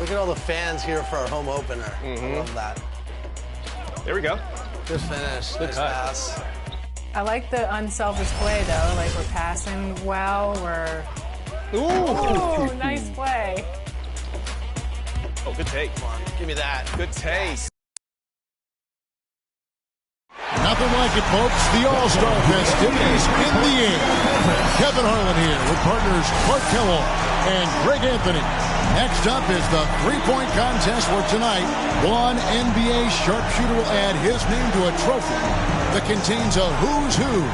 Look at all the fans here for our home opener. I love that. There we go. Good finish. Nice pass. I like the unselfish play, though. Like, we're passing well. Ooh, nice play. Oh, good take. Come on, give me that. Good take. Nothing like it, folks. The All-Star festivities in the air. Kevin Harlan here with partners Clark Kellogg and Greg Anthony. Next up is the three-point contest where tonight one NBA sharpshooter will add his name to a trophy that contains a who's who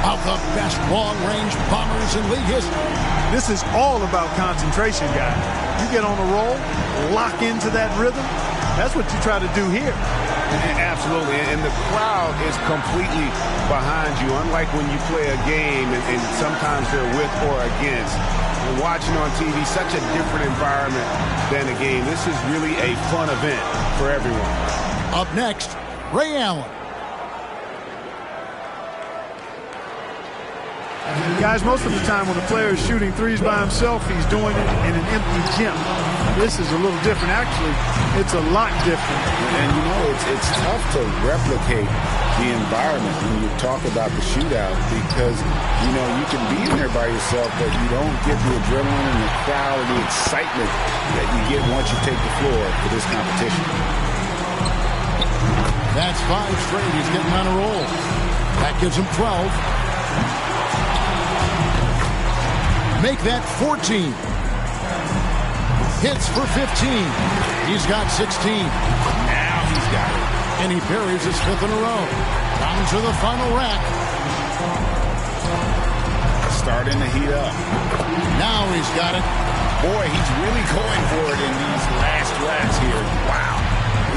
of the best long-range bombers in league history. This is all about concentration, guys. You get on a roll, lock into that rhythm. That's what you try to do here. Absolutely, and the crowd is completely behind you, unlike when you play a game and sometimes they're with or against. And watching on TV, such a different environment than a game. This is really a fun event for everyone. Up next, Ray Allen. Guys, most of the time when a player is shooting threes by himself, he's doing it in an empty gym. This is a little different. Actually, it's a lot different. And, you know, it's tough to replicate the environment when you talk about the shootout because, you know, you can be in there by yourself, but you don't get the adrenaline and the crowd and the excitement that you get once you take the floor for this competition. That's 5 straight. He's getting on a roll. That gives him 12. Make that 14. Hits for 15. He's got 16. Now he's got it. And he buries his 5th in a row. Down to the final rack. Starting to heat up. Now he's got it. Boy, he's really going for it in these last racks here. Wow.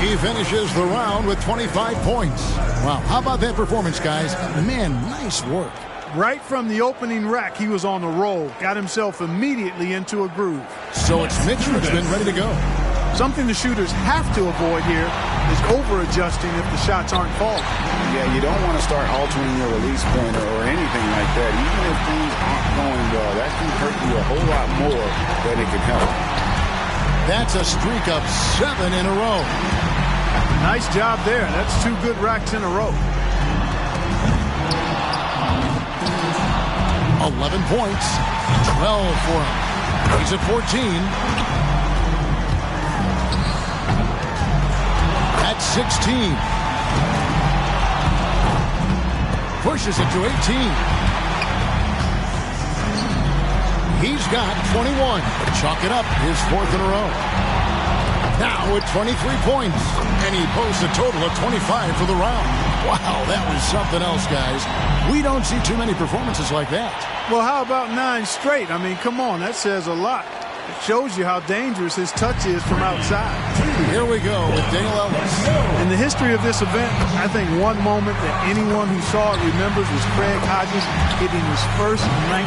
He finishes the round with 25 points. Wow, how about that performance, guys? Man, nice work. Right from the opening rack, he was on the roll. Got himself immediately into a groove. So it's Mitch Richmond ready to go. Something the shooters have to avoid here is over-adjusting if the shots aren't falling. Yeah, you don't want to start altering your release point or anything like that. Even if things aren't going well, that can hurt you a whole lot more than it can help. That's a streak of 7 in a row. Nice job there. That's 2 good racks in a row. 11 points, 12 for him. He's at 14. At 16. Pushes it to 18. He's got 21. Chalk it up, his 4th in a row. Now with 23 points. And he posts a total of 25 for the round. Wow, that was something else, guys. We don't see too many performances like that. Well, how about 9 straight? I mean, come on, that says a lot. It shows you how dangerous his touch is from outside. Here we go with Dale Ellis. In the history of this event, I think one moment that anyone who saw it remembers was Craig Hodges hitting his first 19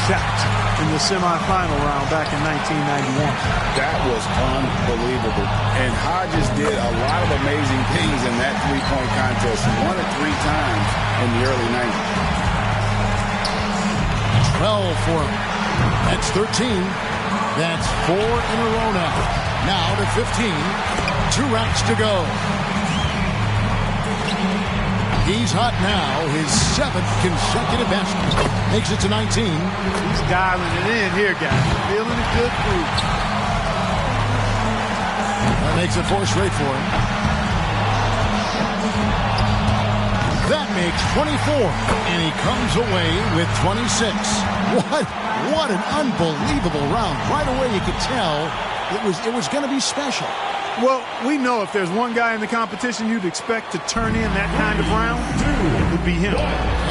shots in the semifinal round back in 1991. That was unbelievable. And Hodges did a lot of amazing things in that three-point contest. He won it 3 times in the early 90s. 12 for him. That's 13. That's 4 in a row now. Now to 15. 2 racks to go. He's hot now. His 7th consecutive basket. Makes it to 19. He's dialing it in here, guys. Feeling a good groove. That makes it 4 straight for him. That makes 24. And he comes away with 26. What an unbelievable round. Right away you could tell it was going to be special. Well, we know if there's one guy in the competition you'd expect to turn in that kind of round, it would be him.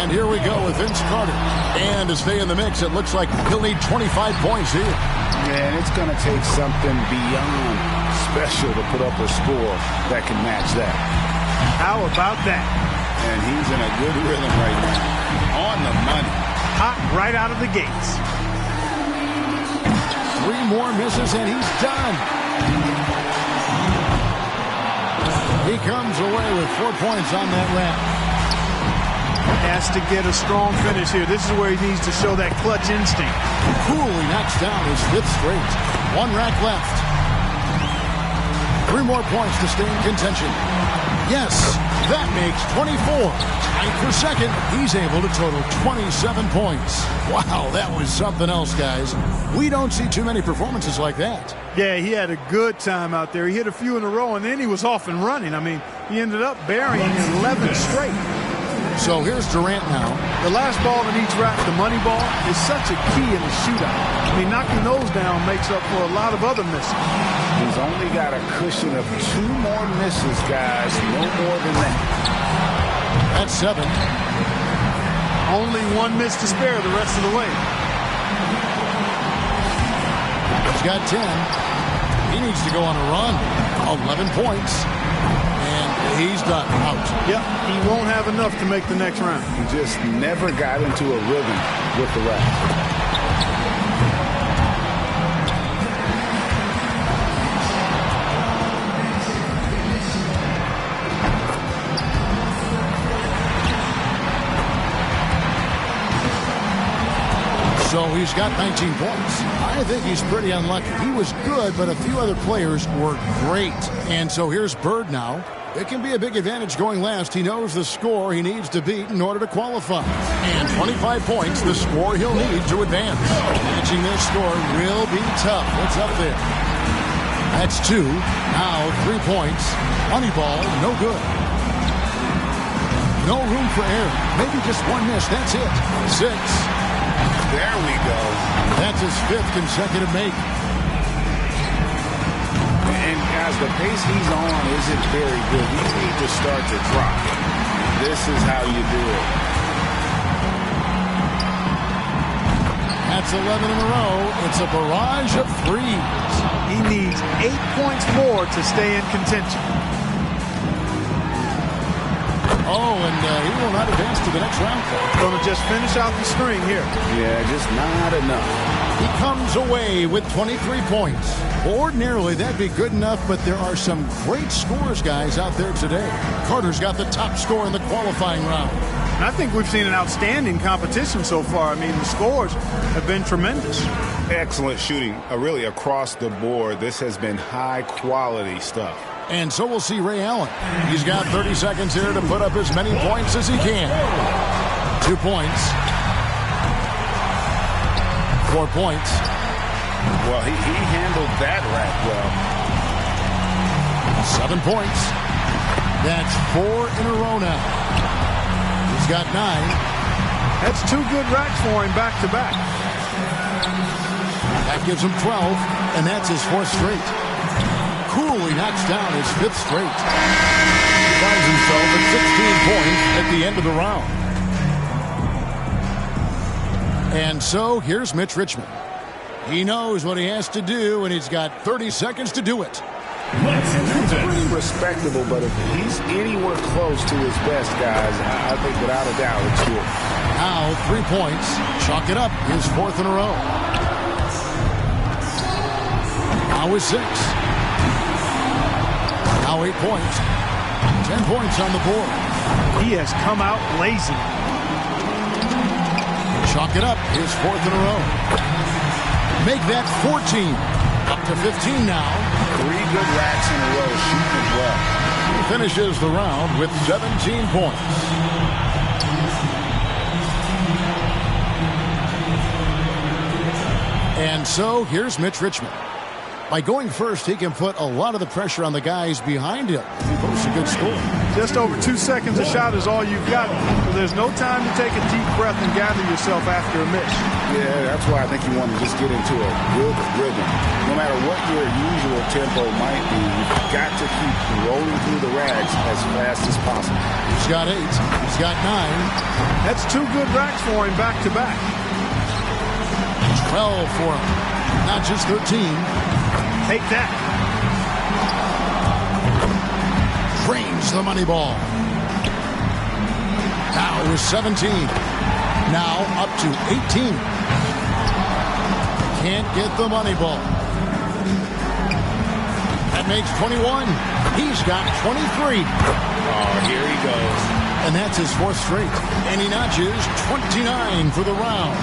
And here we go with Vince Carter. And to stay in the mix, it looks like he'll need 25 points here. Man, it's going to take something beyond special to put up a score that can match that. How about that? And he's in a good rhythm right now. On the money. Hot right out of the gates. 3 more misses and he's done. He comes away with 4 points on that rack. Has to get a strong finish here. This is where he needs to show that clutch instinct. Coolly knocks down his 5th straight. 1 rack left. 3 more points to stay in contention. Yes, that makes 24. Tied for second. He's able to total 27 points. Wow, that was something else, guys. We don't see too many performances like that. Yeah, he had a good time out there. He hit a few in a row, and then he was off and running. I mean, he ended up burying 11 straight. So here's Durant now. The last ball in each rack, the money ball, is such a key in the shootout. I mean, knocking those down makes up for a lot of other misses. He's only got a cushion of 2 more misses, guys. No more than that. That's 7. Only 1 miss to spare the rest of the way. He's got 10. He needs to go on a run. 11 points. And he's done. Out. Yep, he won't have enough to make the next round. He just never got into a rhythm with the rack. So he's got 19 points. I think he's pretty unlucky. He was good, but a few other players were great. And so here's Bird now. It can be a big advantage going last. He knows the score he needs to beat in order to qualify. And 25 points, the score he'll need to advance. Matching this score will be tough. What's up there? That's 2. Now 3 points. Money ball, no good. No room for error. Maybe just 1 miss. That's it. 6. There we go. That's his 5th consecutive make. And guys, the pace he's on isn't very good. We need to start to drop. This is how you do it. That's 11 in a row. It's a barrage of threes. He needs 8 points more to stay in contention. Oh, and he will not advance to the next round. Going to just finish out the string here. Yeah, just not enough. He comes away with 23 points. Ordinarily, that'd be good enough, but there are some great scores, guys, out there today. Carter's got the top score in the qualifying round. And I think we've seen an outstanding competition so far. I mean, the scores have been tremendous. Excellent shooting, really across the board. This has been high-quality stuff. And so we'll see Ray Allen. He's got 30 seconds here to put up as many points as he can. 2 points. 4 points. Well, he handled that rack well. 7 points. That's 4 in a row now. He's got 9. That's 2 good racks for him back-to-back. That gives him 12, and that's his 4th straight. Coolly knocks down his 5th straight. He finds himself at 16 points at the end of the round. And so here's Mitch Richmond. He knows what he has to do, and he's got 30 seconds to do it. It's pretty respectable, but if he's anywhere close to his best, guys, I think without a doubt it's good. Now 3 points. Chalk it up. His 4th in a row. Now with 6. Now 8 points. 10 points on the board. He has come out blazing. Chalk it up. His 4th in a row. Make that 14. Up to 15 now. 3 good racks in a row, shooting it well. He finishes the round with 17 points. And so here's Mitch Richmond. By going first, he can put a lot of the pressure on the guys behind him. He posts a good score. Just over 2 seconds a shot is all you've got. So there's no time to take a deep breath and gather yourself after a miss. Yeah, that's why I think you want to just get into a good rhythm. No matter what your usual tempo might be, you've got to keep rolling through the rags as fast as possible. He's got 8. He's got 9. That's 2 good racks for him back-to-back. 12 for him. Not just 13. Take that. Frames the money ball. Now with 17. Now up to 18. Can't get the money ball. That makes 21. He's got 23. Oh, here he goes. And that's his 4th straight. And he notches 29 for the round.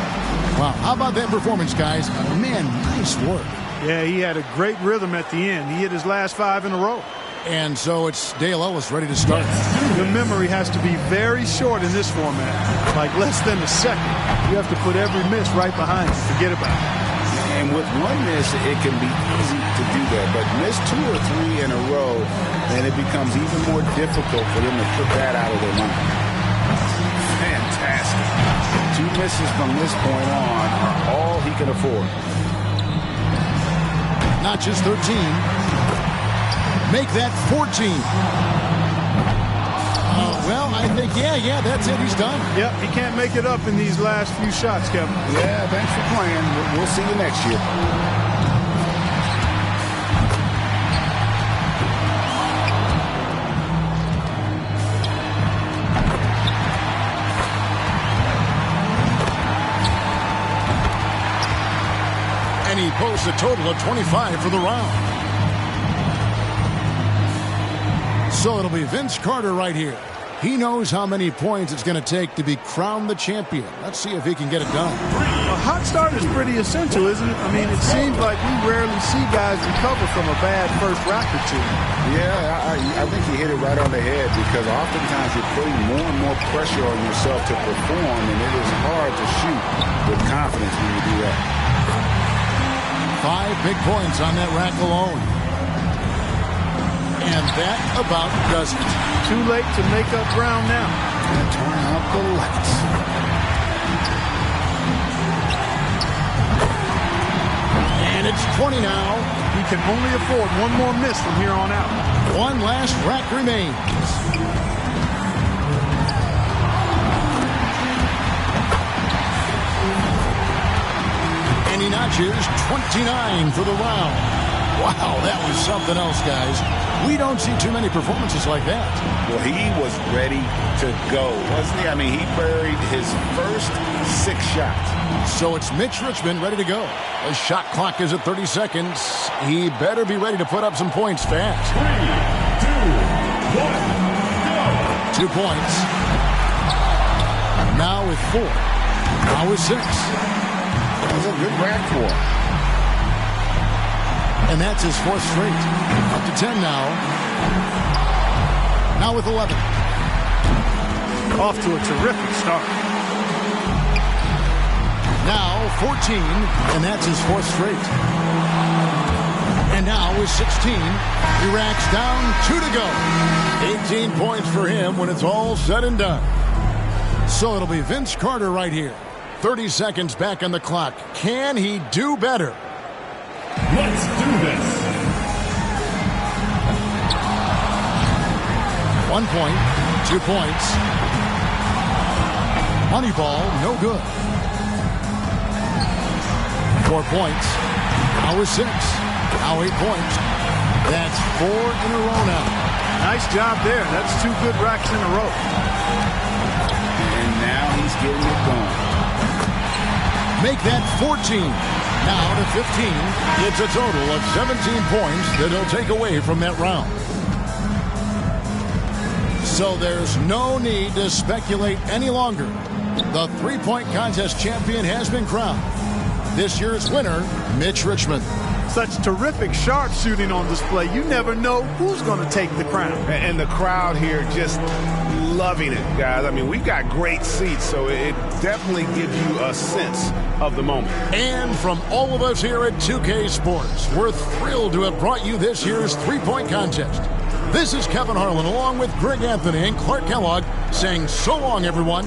Wow, how about that performance, guys? Man, nice work. Yeah, he had a great rhythm at the end. He hit his last 5 in a row. And so it's Dale Ellis ready to start. The memory has to be very short in this format, like less than a second. You have to put every miss right behind you. Forget about it. And with one miss, it can be easy to do that. But miss 2 or 3 in a row, and it becomes even more difficult for them to put that out of their mind. Fantastic. 2 misses from this point on are all he can afford. Not just 13. Make that 14. Well, I think, yeah, that's it. He's done. Yep, he can't make it up in these last few shots, Kevin. Yeah, thanks for playing. We'll see you next year. And he posts a total of 25 for the round. So it'll be Vince Carter right here. He knows how many points it's going to take to be crowned the champion. Let's see if he can get it done. A hot start is pretty essential, isn't it? I mean, it seems like we rarely see guys recover from a bad first rack or two. Yeah, I think you hit it right on the head because oftentimes you're putting more and more pressure on yourself to perform, and it is hard to shoot with confidence when you do that. 5 big points on that rack alone. And that about does it. Too late to make up ground now. And turn up the lights. And it's 20 now. He can only afford one more miss from here on out. One last rack remains. And he notches 29 for the round. Wow, that was something else, guys. We don't see too many performances like that. Well, he was ready to go, wasn't he? I mean, he buried his first 6 shots. So it's Mitch Richmond ready to go. The shot clock is at 30 seconds. He better be ready to put up some points fast. 3, 2, 1, go. 2 points. Now with 4. Now with 6. That was a good rack for him. And that's his 4th straight. Up to 10 now. Now with 11. Off to a terrific start. Now 14, and that's his 4th straight. And now with 16, he racks down 2 to go. 18 points for him when it's all said and done. So it'll be Vince Carter right here. 30 seconds back on the clock. Can he do better? Let's do this. 1 point, 2 points. Money ball, no good. 4 points. Now with 6. Now 8 points. That's 4 in a row now. Nice job there. That's 2 good racks in a row. And now he's getting it going. Make that 14. Now to 15. It's a total of 17 points that he'll take away from that round. So there's no need to speculate any longer. The three-point contest champion has been crowned. This year's winner, Mitch Richmond. Such terrific sharpshooting on display. You never know who's going to take the crown. And the crowd here just loving it, guys. I mean, we've got great seats, so it definitely gives you a sense of the moment. And from all of us here at 2K Sports, we're thrilled to have brought you this year's three-point contest. This is Kevin Harlan along with Greg Anthony and Clark Kellogg saying so long, everyone.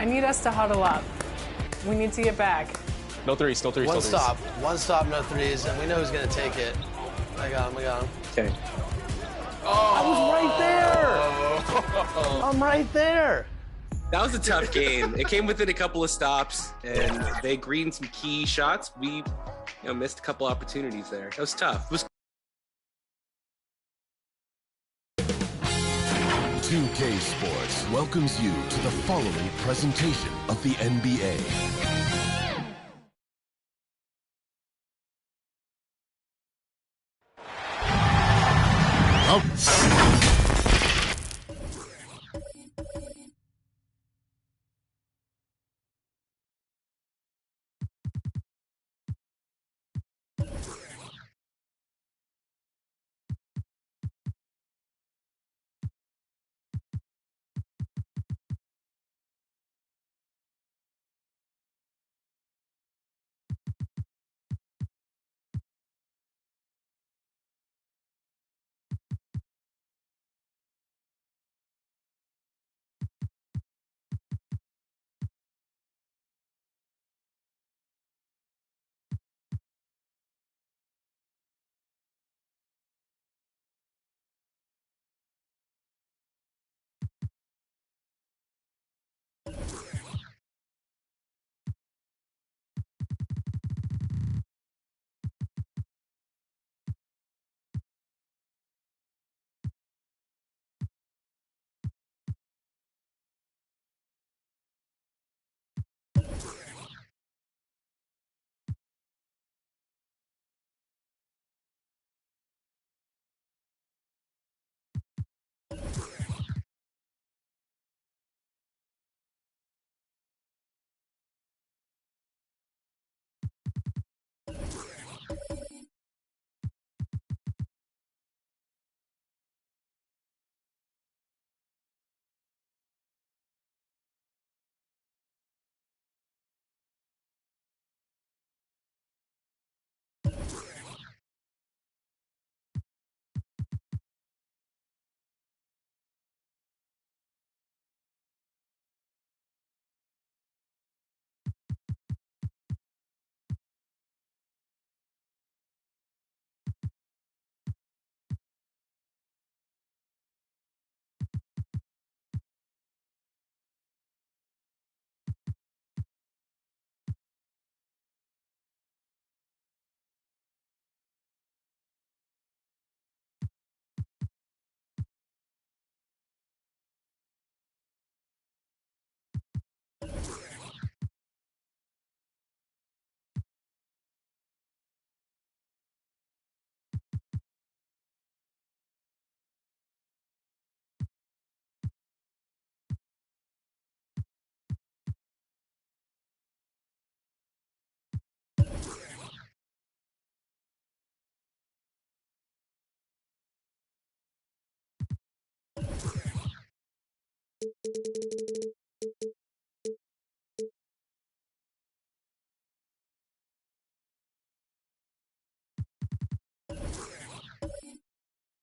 I need us to huddle up. We need to get back. No threes, no threes, no threes. One stop, no threes, and we know who's going to take it. I got him. Okay. I was right there. I'm right there. That was a tough game. It came within a couple of stops, and they greened some key shots. We missed a couple opportunities there. It was tough. It was 2K Sports welcomes you to the following presentation of the NBA.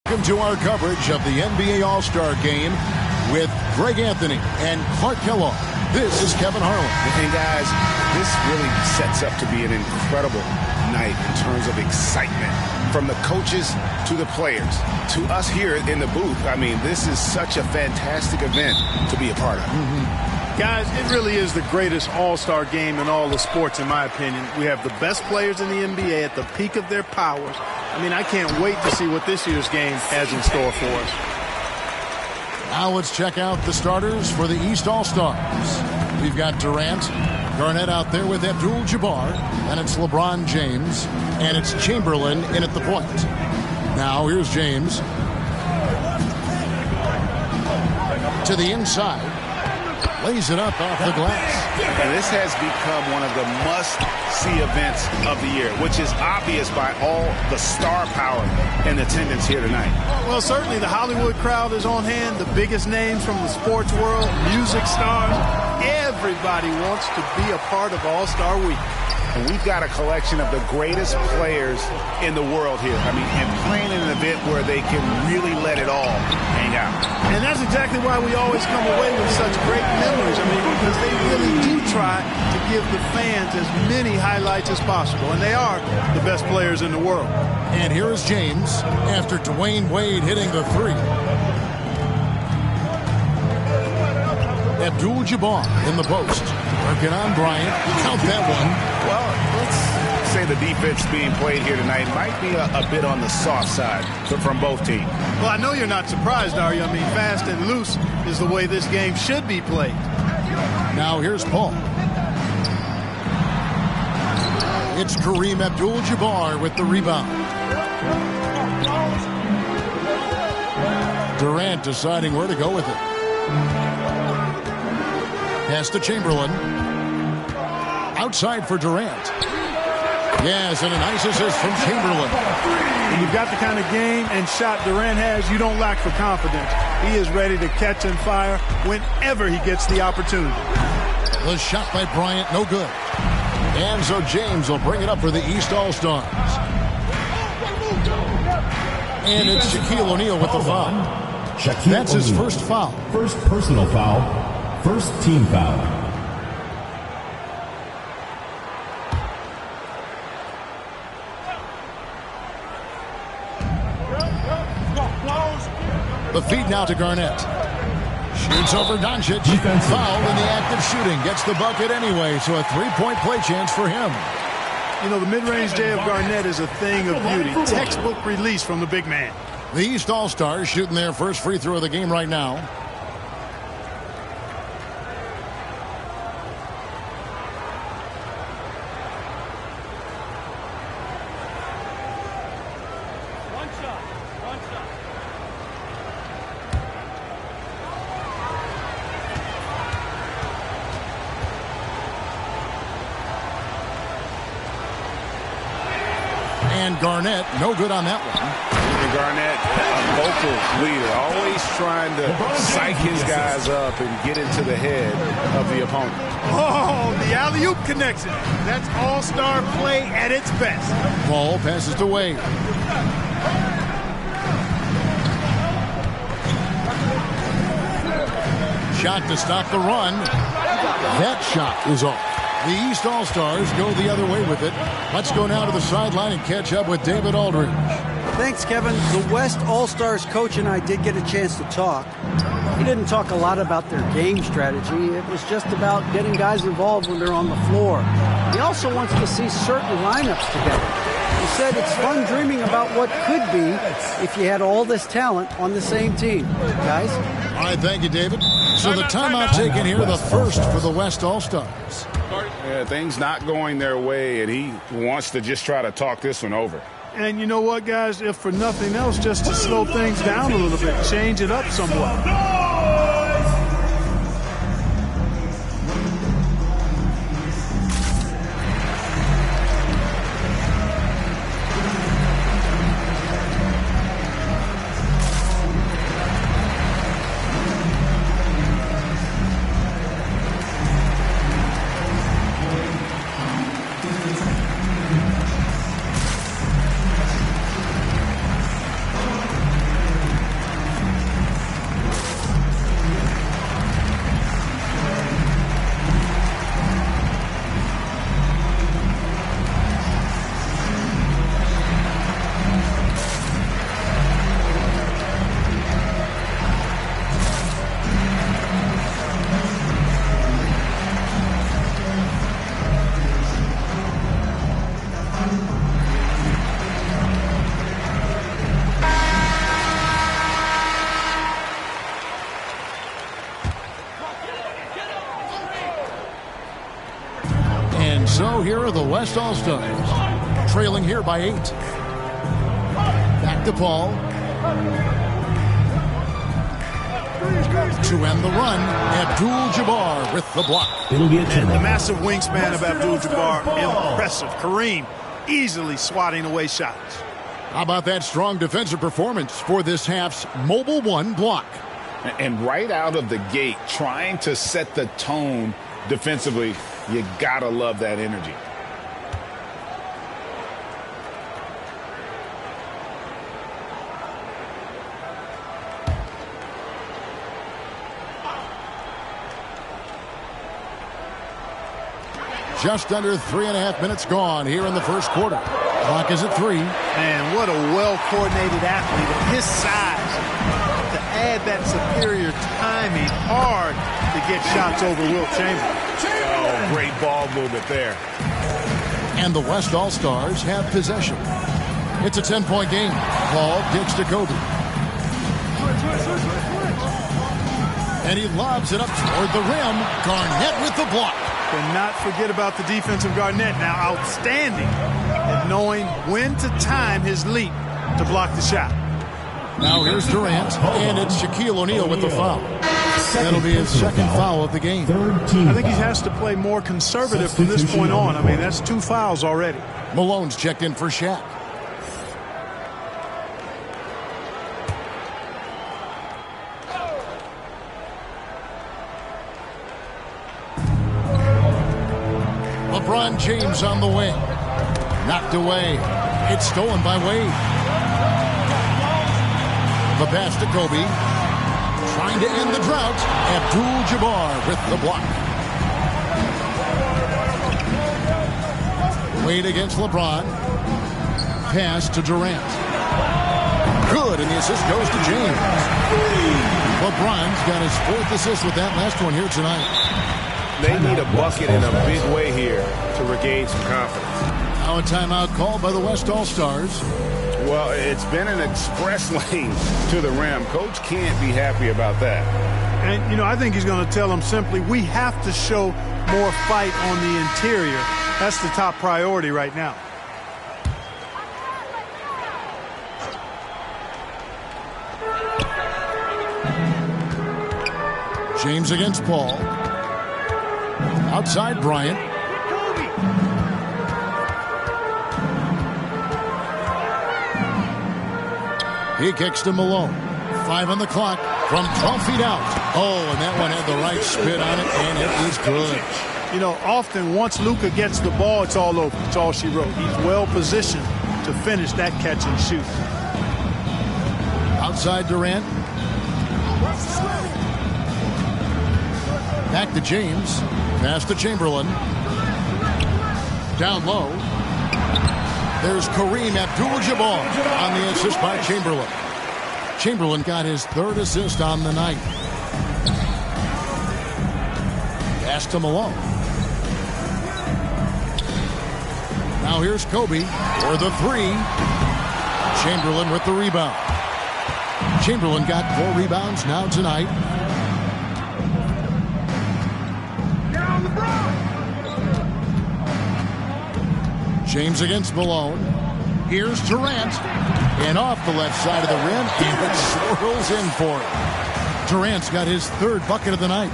Welcome to our coverage of the NBA All-Star Game with Greg Anthony and Clark Kellogg. This is Kevin Harlan. And guys, this really sets up to be an incredible night in terms of excitement. From the coaches to the players, to us here in the booth. I mean, this is such a fantastic event to be a part of. Guys, it really is the greatest all-star game in all the sports, in my opinion. We have the best players in the NBA at the peak of their powers. I mean, I can't wait to see what this year's game has in store for us. Now let's check out the starters for the East All-Stars. We've got Durant, Garnett out there with Abdul-Jabbar, and it's LeBron James, and it's Chamberlain in at the point. Now here's James. To the inside. Lays it up off the glass. And this has become one of the must-see events of the year, which is obvious by all the star power in attendance here tonight. Well, certainly the Hollywood crowd is on hand, the biggest names from the sports world, music stars. Everybody wants to be a part of All-Star Week. And we've got a collection of the greatest players in the world here. I mean, and playing in an event where they can really let it all hang out. And that's exactly why we always come away with such great memories. I mean, because they really do try to give the fans as many highlights as possible. And they are the best players in the world. And here is James after Dwayne Wade hitting the three. Abdul-Jabbar in the post. Working on Bryant. Count that one. Well, let's say the defense being played here tonight might be a bit on the soft side from both teams. Well, I know you're not surprised, are you? I mean, fast and loose is the way this game should be played. Now here's Paul. It's Kareem Abdul-Jabbar with the rebound. Durant deciding where to go with it. Pass to Chamberlain. Outside for Durant. Yes, and a nice assist from Chamberlain. When you've got the kind of game and shot Durant has, you don't lack for confidence. He is ready to catch and fire whenever he gets the opportunity. The shot by Bryant, no good. And so James will bring it up for the East All-Stars. And it's Shaquille O'Neal with the foul. That's his first foul. First personal foul. First team foul. The feed now to Garnett. Shoots over Doncic. Foul in the act of shooting. Gets the bucket anyway, so a three-point play chance for him. You know, the mid-range J of Garnett is a thing of beauty. Textbook release from the big man. The East All-Stars shooting their first free throw of the game right now. And Garnett, no good on that one. And Garnett, a vocal leader, always trying to psych his guys up and get into the head of the opponent. Oh, the alley-oop connection. That's all-star play at its best. Paul passes to Wade. Shot to stop the run. That shot is off. The East All-Stars go the other way with it. Let's go now to the sideline and catch up with David Aldridge. Thanks, Kevin. The West All-Stars coach and I did get a chance to talk. He didn't talk a lot about their game strategy. It was just about getting guys involved when they're on the floor. He also wants to see certain lineups together. He said it's fun dreaming about what could be if you had all this talent on the same team. Guys? All right, thank you, David. So the timeout taken here, the first for the West All-Stars. Yeah, things not going their way, and he wants to just try to talk this one over. And you know what, guys? If for nothing else, just to slow things down a little bit, change it up somewhat. So here are the West All-Stars, trailing here by 8. Back to Paul. To end the run, Abdul-Jabbar with the block. It'll be a 10. The massive wingspan of Abdul-Jabbar, impressive. Kareem easily swatting away shots. How about that strong defensive performance for this half's Mobile One block? And right out of the gate, trying to set the tone defensively, you gotta love that energy. Just under 3.5 minutes gone here in the first quarter. Clock is at 3. Man, what a well-coordinated athlete at his size. To add that superior timing, hard to get shots over Wilt Chamberlain. Oh, great ball movement there. And the West All-Stars have possession. It's a 10-point game. Paul kicks to Kobe. And he lobs it up toward the rim. Garnett with the block. Cannot forget about the defense of Garnett. Now outstanding at knowing when to time his leap to block the shot. Now here's Durant, and it's Shaquille O'Neal with the foul. That'll be his second foul of the game. I think he has to play more conservative from this point on. I mean, that's 2 fouls already. Malone's checked in for Shaq. LeBron James on the wing. Knocked away. It's stolen by Wade. The pass to Kobe. Trying to end the drought. Abdul-Jabbar with the block. Wade against LeBron. Pass to Durant. Good, and the assist goes to James. LeBron's got his 4th assist with that last one here tonight. They need a bucket in a big way here to regain some confidence. Now a timeout called by the West All-Stars. Well, it's been an express lane to the rim. Coach can't be happy about that. And, you know, I think he's going to tell them simply, we have to show more fight on the interior. That's the top priority right now. James against Paul. Outside Bryant. He kicks to Malone. 5 on the clock from 12 feet out. Oh, and that one had the right spin on it, and it is good. You know, often once Luka gets the ball, it's all over. It's all she wrote. He's well positioned to finish that catch and shoot. Outside Durant. Back to James. Pass to Chamberlain. Down low. There's Kareem Abdul-Jabbar on the assist by Chamberlain. Chamberlain got his 3rd assist on the night. Pass to Malone. Now here's Kobe for the 3. Chamberlain with the rebound. Chamberlain got 4 rebounds now tonight. James against Malone. Here's Durant. And off the left side of the rim, and it swirls in for him. Durant's got his 3rd bucket of the night.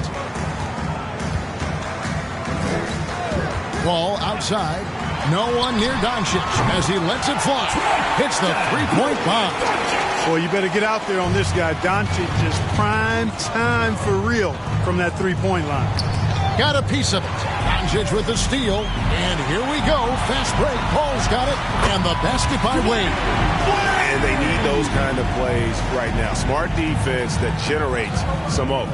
Ball outside. No one near Doncic as he lets it fly. Hits the 3-point bomb. Boy, you better get out there on this guy. Doncic is prime time for real from that 3-point line. Got a piece of it. Doncic with the steal. And here we go. Fast break. Paul's got it. And the basket by Wade. And they need those kind of plays right now. Smart defense that generates some open.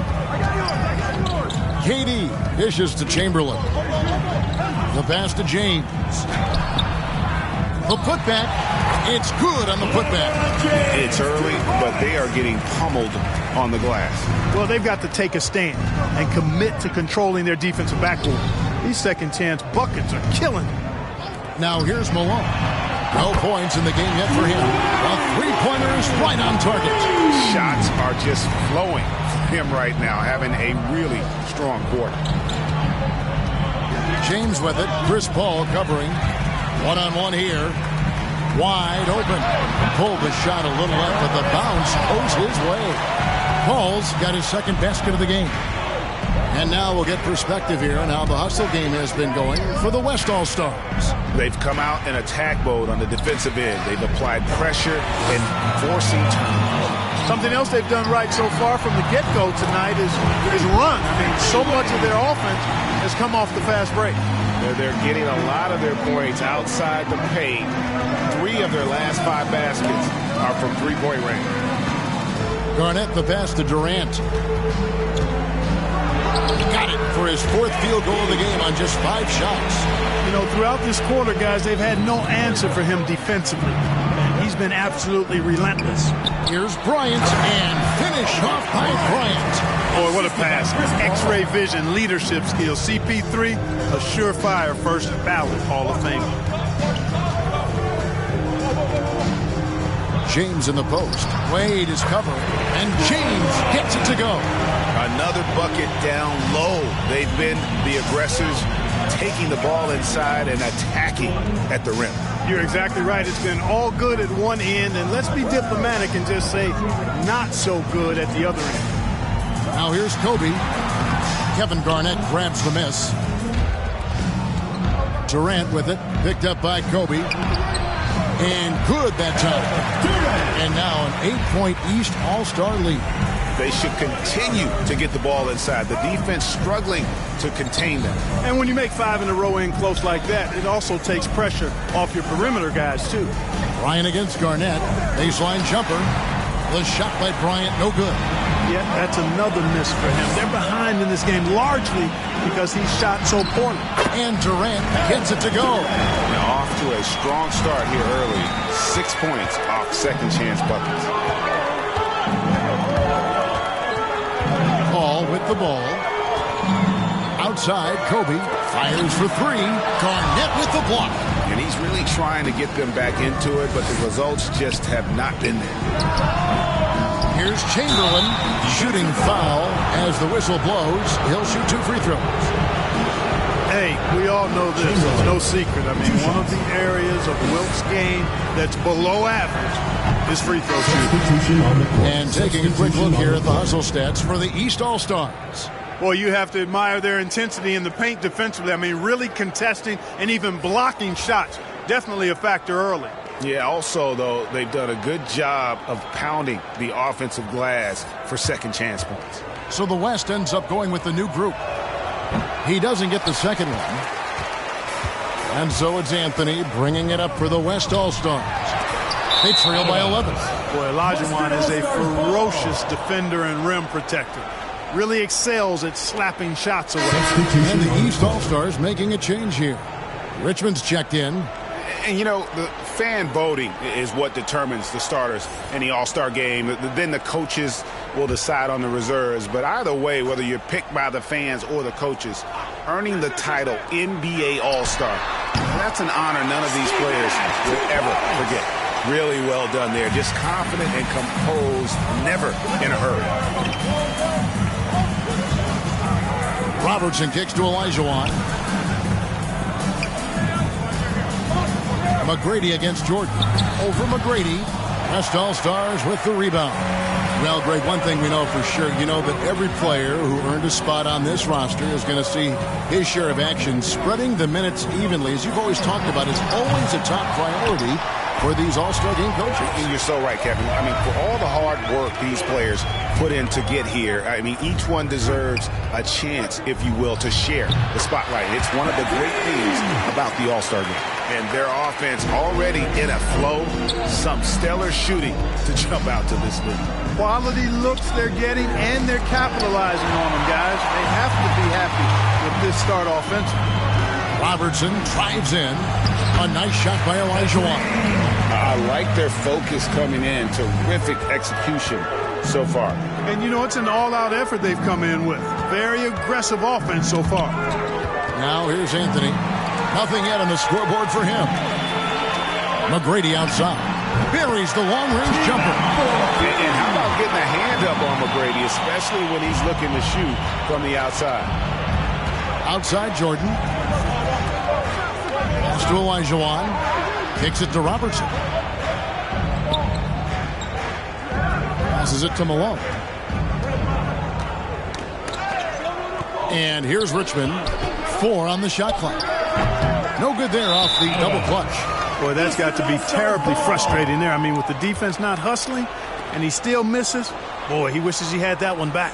KD dishes to Chamberlain. The pass to James. The putback. It's good on the putback. It's early, but they are getting pummeled on the glass. Well, they've got to take a stand and commit to controlling their defensive backboard. These second chance buckets are killing them. Now here's Malone. No points in the game yet for him. A 3-pointer is right on target. Shots are just flowing for him right now, having a really strong quarter. James with it. Chris Paul covering. One-on-one here. Wide open. Pulled the shot a little left, but the bounce goes his way. Paul's got his 2nd basket of the game. And now we'll get perspective here on how the hustle game has been going for the West All-Stars. They've come out in attack mode on the defensive end. They've applied pressure and forcing turnovers. Something else they've done right so far from the get-go tonight is run. I mean, so much of their offense has come off the fast break. They're getting a lot of their points outside the paint. 3 of their last 5 baskets are from 3-point range. Garnett the pass to Durant. He got it for his 4th field goal of the game on just 5 shots. You know, throughout this quarter, guys, they've had no answer for him defensively. And he's been absolutely relentless. Here's Bryant, and finish off by Bryant. Boy, what a pass. X-ray vision, leadership skills. CP3, a surefire first ballot Hall of Famer. James in the post. Wade is covering, and James gets it to go. Another bucket down low. They've been the aggressors, taking the ball inside and attacking at the rim. You're exactly right. It's been all good at one end, and let's be diplomatic and just say not so good at the other end. Now here's Kobe. Kevin Garnett grabs the miss. Durant with it, picked up by Kobe. And good that time. And now an 8-point East All-Star lead. They should continue to get the ball inside. The defense struggling to contain them. And when you make 5 in a row in close like that, it also takes pressure off your perimeter guys, too. Bryant against Garnett. Baseline jumper. The shot by Bryant, no good. Yeah, that's another miss for him. They're behind in this game largely because he shot so poorly. And Durant gets it to go. Now off to a strong start here early. 6 points off second chance buckets. Paul with the ball. Outside, Kobe fires for 3. Garnett with the block. And he's really trying to get them back into it, but the results just have not been there. Here's Chamberlain shooting foul as the whistle blows. He'll shoot 2 free throws. Hey, we all know this. It's no secret. I mean, one of the areas of Wilt's game that's below average is free throw shooting. And taking a quick look here at the hustle stats for the East All-Stars. Well, you have to admire their intensity in the paint defensively. I mean, really contesting and even blocking shots. Definitely a factor early. Yeah, also, though, they've done a good job of pounding the offensive glass for second chance points. So the West ends up going with the new group. He doesn't get the second one. And so it's Anthony bringing it up for the West All-Stars. They trail by 11. Boy, Olajuwon is a ferocious defender and rim protector. Really excels at slapping shots away. And the East All-Stars making a change here. Richmond's checked in. And, you know, the fan voting is what determines the starters in the All-Star game. Then the coaches will decide on the reserves. But either way, whether you're picked by the fans or the coaches, earning the title NBA All-Star, that's an honor none of these players will ever forget. Really well done there. Just confident and composed, never in a hurry. Robertson kicks to Olajuwon. McGrady against Jordan. Over McGrady. West All-Stars with the rebound. Well, Greg, one thing we know for sure, you know that every player who earned a spot on this roster is going to see his share of action. Spreading the minutes evenly, as you've always talked about, is always a top priority for these All-Star game coaches. And you're so right, Kevin. I mean, for all the hard work these players put in to get here, I mean, each one deserves a chance, if you will, to share the spotlight. It's one of the great things about the All-Star game. And their offense already in a flow, some stellar shooting to jump out to this league. Quality looks they're getting, and they're capitalizing on them, guys. They have to be happy with this start offensively. Robertson drives in. A nice shot by Olajuwon. I like their focus coming in. Terrific execution so far. And, you know, it's an all-out effort they've come in with. Very aggressive offense so far. Now here's Anthony. Nothing yet on the scoreboard for him. McGrady outside. Buries the long-range jumper. And how about getting a hand up on McGrady, especially when he's looking to shoot from the outside. Outside Jordan. Pass to Olajuwon. Kicks it to Robertson. Passes it to Malone. And here's Richmond. 4 on the shot clock. No good there off the double clutch. Boy, that's got to be terribly frustrating there. I mean, with the defense not hustling and he still misses, boy, he wishes he had that one back.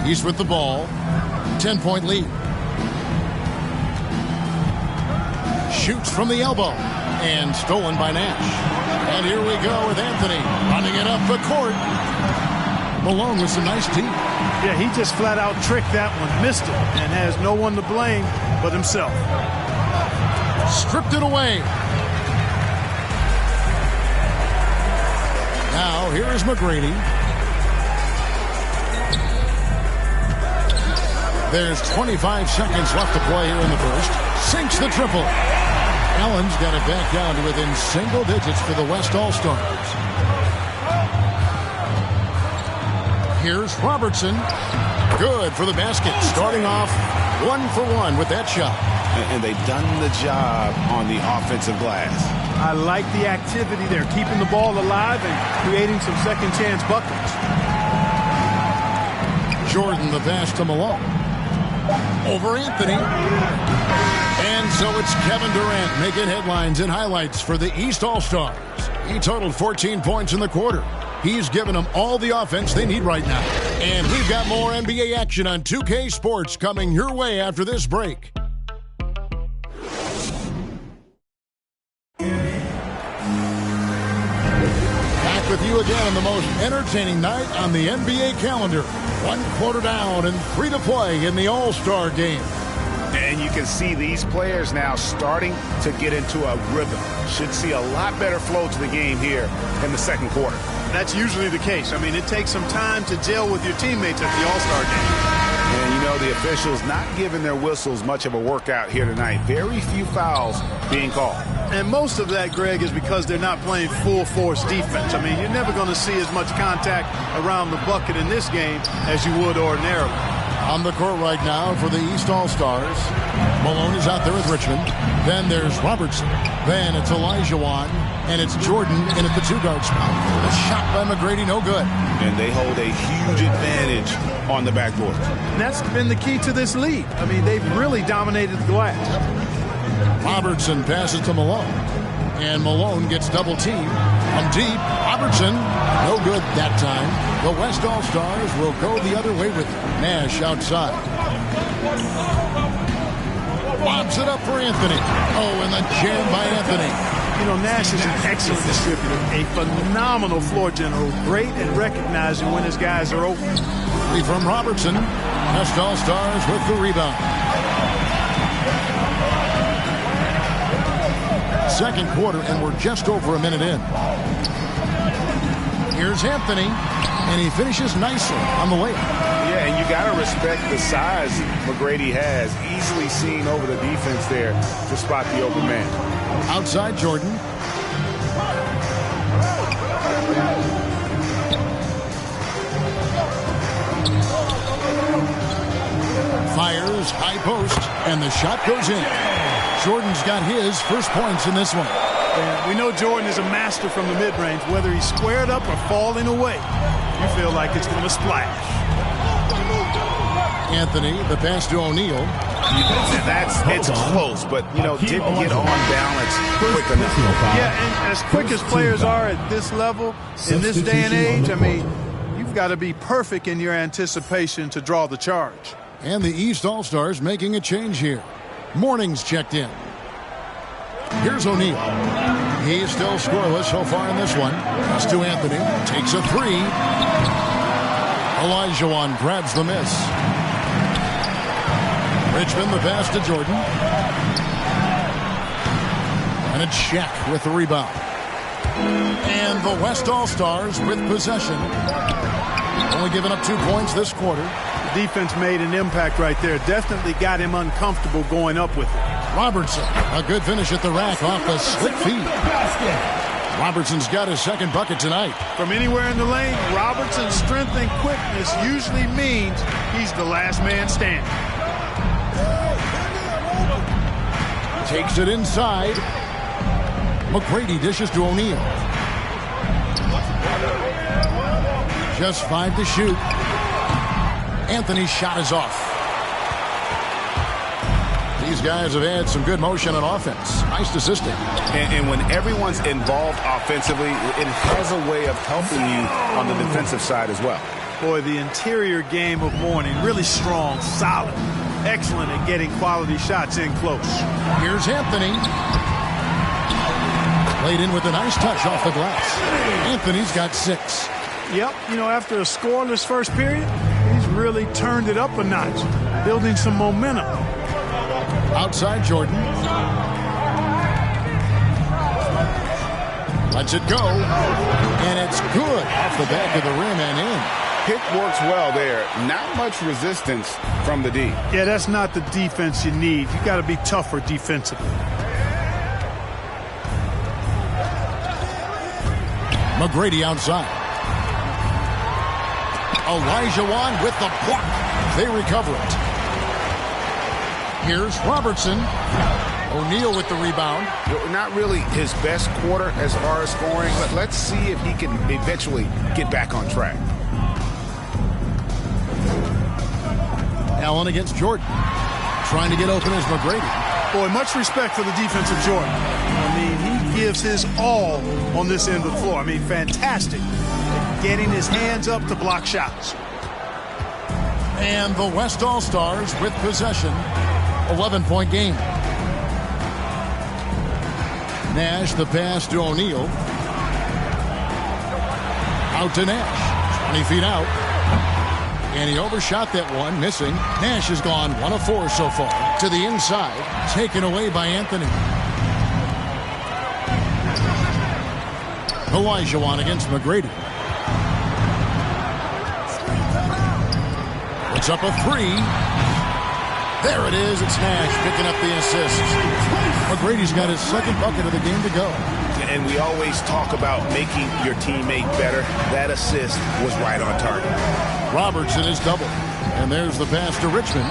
He's with the ball. 10-point lead. Shoots from the elbow. And stolen by Nash. And here we go with Anthony running it up the court. Malone with some nice deep. Yeah, he just flat out tricked that one, missed it, and has no one to blame but himself. Stripped it away. Now here is McGrady. There's 25 seconds left to play here in the first. Sinks the triple. Allen's got it back down to within single digits for the West All-Stars. Here's Robertson. Good for the basket. Starting off 1 for 1 with that shot. And they've done the job on the offensive glass. I like the activity there, keeping the ball alive and creating some second chance buckets. Jordan the pass to Malone. Over Anthony. And so it's Kevin Durant making headlines and highlights for the East All-Stars. He totaled 14 points in the quarter. He's given them all the offense they need right now. And we've got more NBA action on 2K Sports coming your way after this break. Back with you again on the most entertaining night on the NBA calendar. 1 quarter down and 3 to play in the All-Star game. And you can see these players now starting to get into a rhythm. Should see a lot better flow to the game here in the second quarter. That's usually the case. I mean, it takes some time to gel with your teammates at the All-Star game. And, you know, the officials not giving their whistles much of a workout here tonight. Very few fouls being called. And most of that, Greg, is because they're not playing full-force defense. I mean, you're never going to see as much contact around the bucket in this game as you would ordinarily. On the court right now for the East All-Stars. Malone is out there with Richmond. Then there's Robertson. Then it's Olajuwon. And it's Jordan in at the 2-guard spot. A shot by McGrady, no good. And they hold a huge advantage on the backboard. And that's been the key to this league. I mean, they've really dominated the glass. Robertson passes to Malone. And Malone gets double-teamed. From deep, Robertson, no good that time. The West All-Stars will go the other way with it. Nash outside. Lobs it up for Anthony. Oh, and the jam by Anthony. You know, Nash is an excellent distributor, a phenomenal floor general, great at recognizing when his guys are open. From Robertson, West All-Stars with the rebound. Second quarter, and we're just over a minute in. Here's Anthony, and he finishes nicely on the layup. Yeah, and you got to respect the size McGrady has. Easily seen over the defense there to spot the open man. Outside Jordan. Fires, high post, and the shot goes in. Jordan's got his first points in this one. And we know Jordan is a master from the mid-range. Whether he's squared up or falling away, you feel like it's going to splash. Anthony, the pass to O'Neal. It's close, but, you know, didn't get on balance quick enough. Yeah, and as quick as players are at this level, in this day and age, I mean, you've got to be perfect in your anticipation to draw the charge. And the East All-Stars making a change here. Morning's checked in. Here's O'Neal. He's still scoreless so far in this one. Pass to Anthony. Takes a three. Olajuwon grabs the miss. Richmond the pass to Jordan. And it's Shaq with the rebound. And the West All-Stars with possession. Only giving up 2 points this quarter. Defense made an impact right there. Definitely got him uncomfortable going up with it. Robertson, a good finish at the rack off the slick feed. Robertson's got his second bucket tonight. From anywhere in the lane, Robertson's strength and quickness usually means he's the last man standing. Takes it inside. McGrady dishes to O'Neal. Just 5 to shoot. Anthony's shot is off. These guys have had some good motion on offense. Nice assisting. And when everyone's involved offensively, it has a way of helping you on the defensive side as well. Boy, the interior game of Morning, really strong, solid. excellent at getting quality shots in close. Here's Anthony. Played in with a nice touch off the glass. Anthony's got 6. Yep, you know, after a scoreless first period, he's really turned it up a notch, building some momentum. Outside Jordan. Lets it go. And it's good off the back of the rim and in. Pick works well there. Not much resistance from the D. Yeah, that's not the defense you need. You got to be tougher defensively. McGrady outside. Olajuwon with the block. They recover it. Here's Robertson. O'Neal with the rebound. Not really his best quarter as far as scoring, but let's see if he can eventually get back on track. Allen against Jordan. Trying to get open as McGrady. Boy, much respect for the defense of Jordan. I mean, he gives his all on this end of the floor. I mean, fantastic at getting his hands up to block shots. And the West All-Stars with possession. 11-point game. Nash, the pass to O'Neal. Out to Nash. 20 feet out. And he overshot that one, missing. Nash has gone 1 of 4 so far. To the inside. Taken away by Anthony. Olajuwon against McGrady. Puts up a 3. There it is. It's Nash picking up the assist. McGrady's got his second bucket of the game to go. And we always talk about making your teammate better. That assist was right on target. Robertson is double. And there's the pass to Richmond.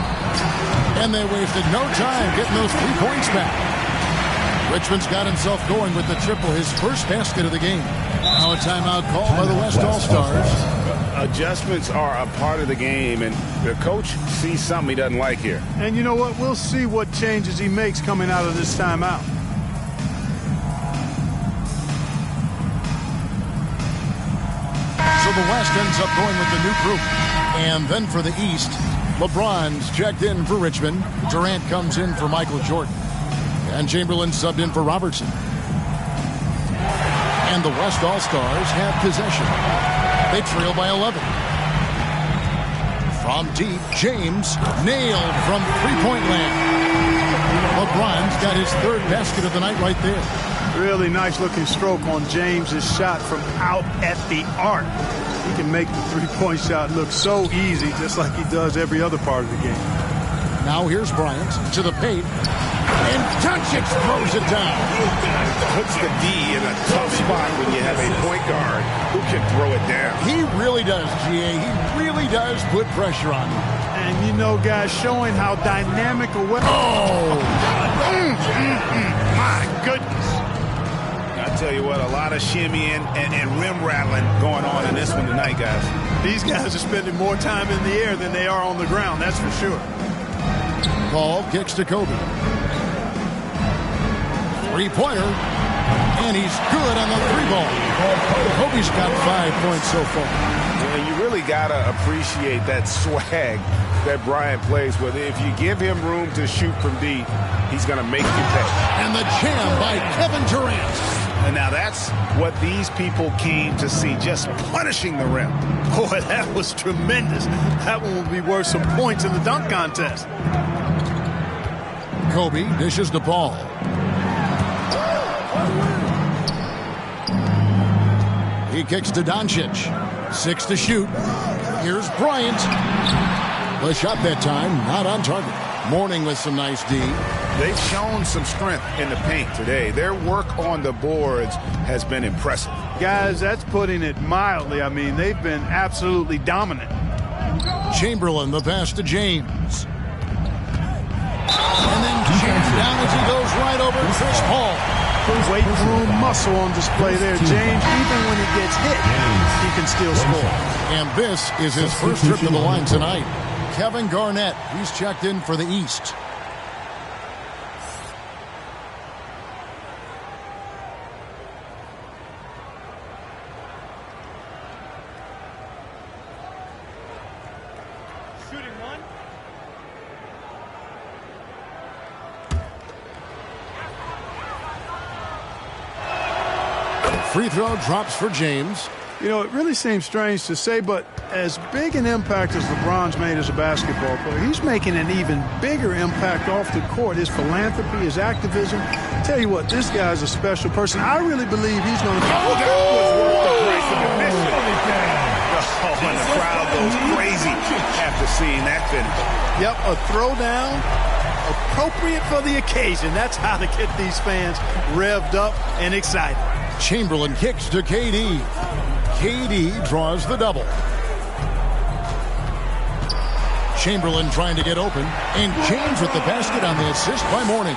And they wasted no time getting those 3 points back. Richmond's got himself going with the triple, his first basket of the game. Now a timeout called by the West All-Stars. Adjustments are a part of the game, and the coach sees something he doesn't like here. And you know what? We'll see what changes he makes coming out of this timeout. So the West ends up going with the new group. And then for the East, LeBron's checked in for Richmond. Durant comes in for Michael Jordan. And Chamberlain subbed in for Robertson. And the West All-Stars have possession. They trail by 11. From deep, James nailed from three-point land. LeBron's got his 3rd basket of the night right there. Really nice looking stroke on James's shot from out at the arc. He can make the 3-point shot look so easy, just like he does every other part of the game. Now here's Bryant to the paint. And Doncic throws it down. Puts the D in a tough spot when you have a point guard who can throw it down. He really does, GA. He really does put pressure on him. And you know, guys, showing how dynamic a weapon. Oh! My goodness. I tell you what, a lot of shimmying and rim rattling going on in this one tonight, guys. These guys are spending more time in the air than they are on the ground, that's for sure. Ball kicks to Kobe. 3-pointer. And he's good on the 3-ball. Kobe's got 5 points so far. And you really got to appreciate that swag that Bryant plays with. If you give him room to shoot from deep, he's going to make you pay. And the jam by Kevin Durant. And now that's what these people came to see, just punishing the rim. Boy, that was tremendous. That one will be worth some points in the dunk contest. Kobe dishes the ball. He kicks to Doncic. 6 to shoot. Here's Bryant. The shot that time, not on target. Mourning with some nice D. They've shown some strength in the paint today. Their work on the boards has been impressive. Guys, that's putting it mildly. I mean, they've been absolutely dominant. Chamberlain, the pass to James. And then James down as he goes right over Chris Paul. Weight room muscle on display there, James. Even when he gets hit, he can still score. And this is his first trip to the line tonight. Kevin Garnett, he's checked in for the East. Shooting 1. Free throw drops for James. You know, it really seems strange to say, but as big an impact as LeBron's made as a basketball player, he's making an even bigger impact off the court. His philanthropy, his activism. Tell you what, this guy's a special person. I really believe he's going to... Oh, that was worth the price of admission. Oh, and the crowd goes crazy after seeing that finish. Yep, a throwdown appropriate for the occasion. That's how to get these fans revved up and excited. Chamberlain kicks to KD. KD draws the double. Chamberlain trying to get open, and James with the basket on the assist by Mourning.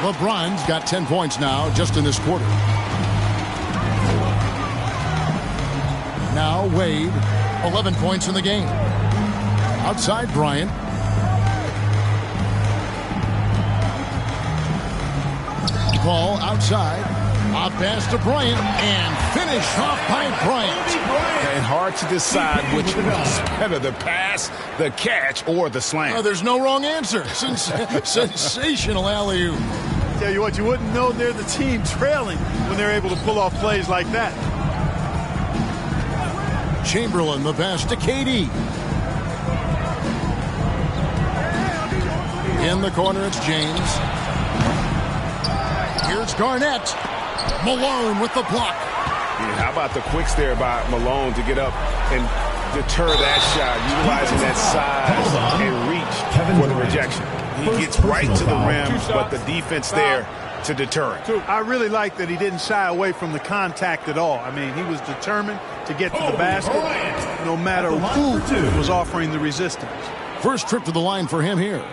LeBron's got 10 points now just in this quarter. Now Wade, 11 points in the game. Outside Bryant. Ball outside. A pass to Bryant, and finished off by Bryant. And hard to decide which was better, the pass, the catch, or the slam. There's no wrong answer. Sensational alley-oop. Tell you what, you wouldn't know they're the team trailing when they're able to pull off plays like that. Chamberlain, the pass to KD. In the corner, it's James. Here's Garnett. Malone with the block. Yeah, how about the quicks there by Malone to get up and deter that shot, utilizing that size and reach for the rejection. He gets right to the rim, but the defense there to deter it. I really like that he didn't shy away from the contact at all. I mean, he was determined to get to the basket no matter who was offering the resistance. First trip to the line for him here.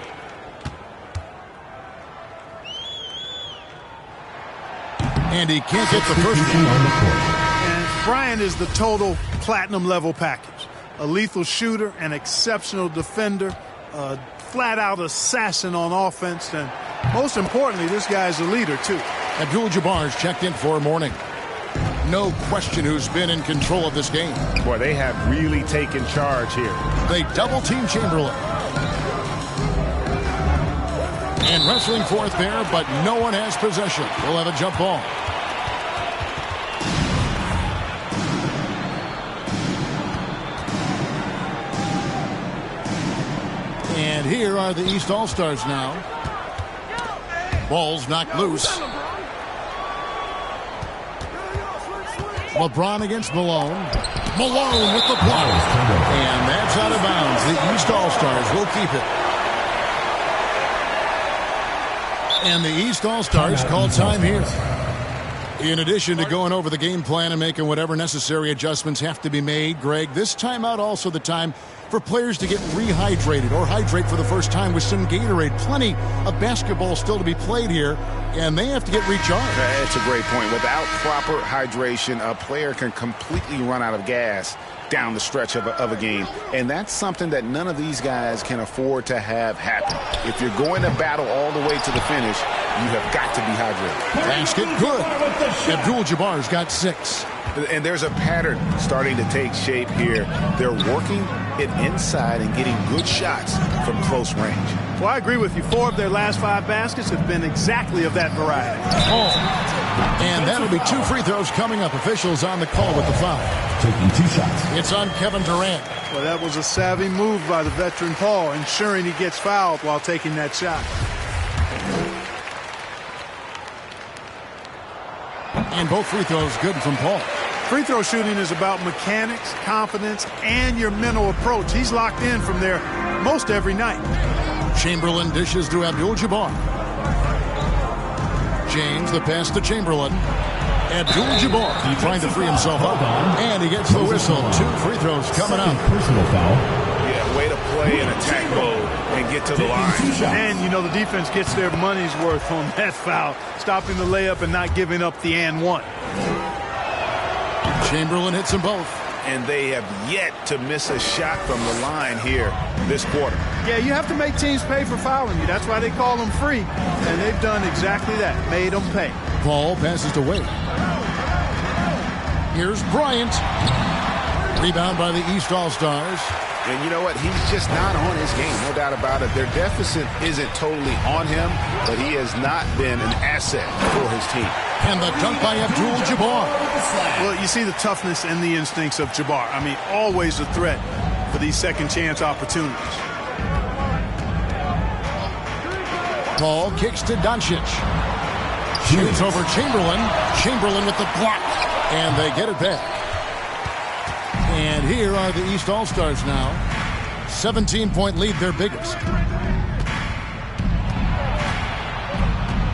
And he can't get the first one. And Bryant is the total platinum level package. A lethal shooter, an exceptional defender, a flat-out assassin on offense, and most importantly, this guy's a leader, too. Abdul-Jabbar's checked in for Mourning. No question who's been in control of this game. Boy, they have really taken charge here. They double-team Chamberlain. And wrestling forth there, but no one has possession. We'll have a jump ball. And here are the East All-Stars now. Ball's knocked loose. LeBron against Malone. Malone with the block. And that's out of bounds. The East All-Stars will keep it. And the East All-Stars call time here. In addition to going over the game plan and making whatever necessary adjustments have to be made, Greg, this timeout also the time for players to get rehydrated or hydrate for the first time with some Gatorade. Plenty of basketball still to be played here, and they have to get recharged. That's a great point. Without proper hydration, a player can completely run out of gas down the stretch of a game. And that's something that none of these guys can afford to have happen. If you're going to battle all the way to the finish, you have got to be hydrated. Basket good. Abdul-Jabbar's got 6. And there's a pattern starting to take shape here. They're working it inside and getting good shots from close range. Well, I agree with you. 4 of their last 5 baskets have been exactly of that variety. Oh. And that'll be 2 free throws coming up. Officials on the call with the foul. Taking 2 shots. It's on Kevin Durant. Well, that was a savvy move by the veteran Paul, ensuring he gets fouled while taking that shot. And both free throws good from Paul. Free throw shooting is about mechanics, confidence, and your mental approach. He's locked in from there most every night. Chamberlain dishes to Abdul-Jabbar. James, the pass to Chamberlain. Abdul-Jabbar trying to free himself up. And he gets the whistle. 2 free throws coming up. Personal foul. Yeah, way to play in attack mode and get to the line. And, you know, the defense gets their money's worth on that foul, stopping the layup and not giving up the and one. Chamberlain hits them both. And they have yet to miss a shot from the line here this quarter. Yeah, you have to make teams pay for fouling you. That's why they call them free. And they've done exactly that, made them pay. Paul passes to Wade. Here's Bryant. Rebound by the East All-Stars. And you know what? He's just not on his game, no doubt about it. Their deficit isn't totally on him, but he has not been an asset for his team. And the dunk by Abdul-Jabbar. Well, you see the toughness and the instincts of Jabbar. I mean, always a threat for these second chance opportunities. Ball kicks to Doncic. Shoots over Chamberlain. Chamberlain with the block. And they get it back. And here are the East All-Stars now. 17-point lead, their biggest.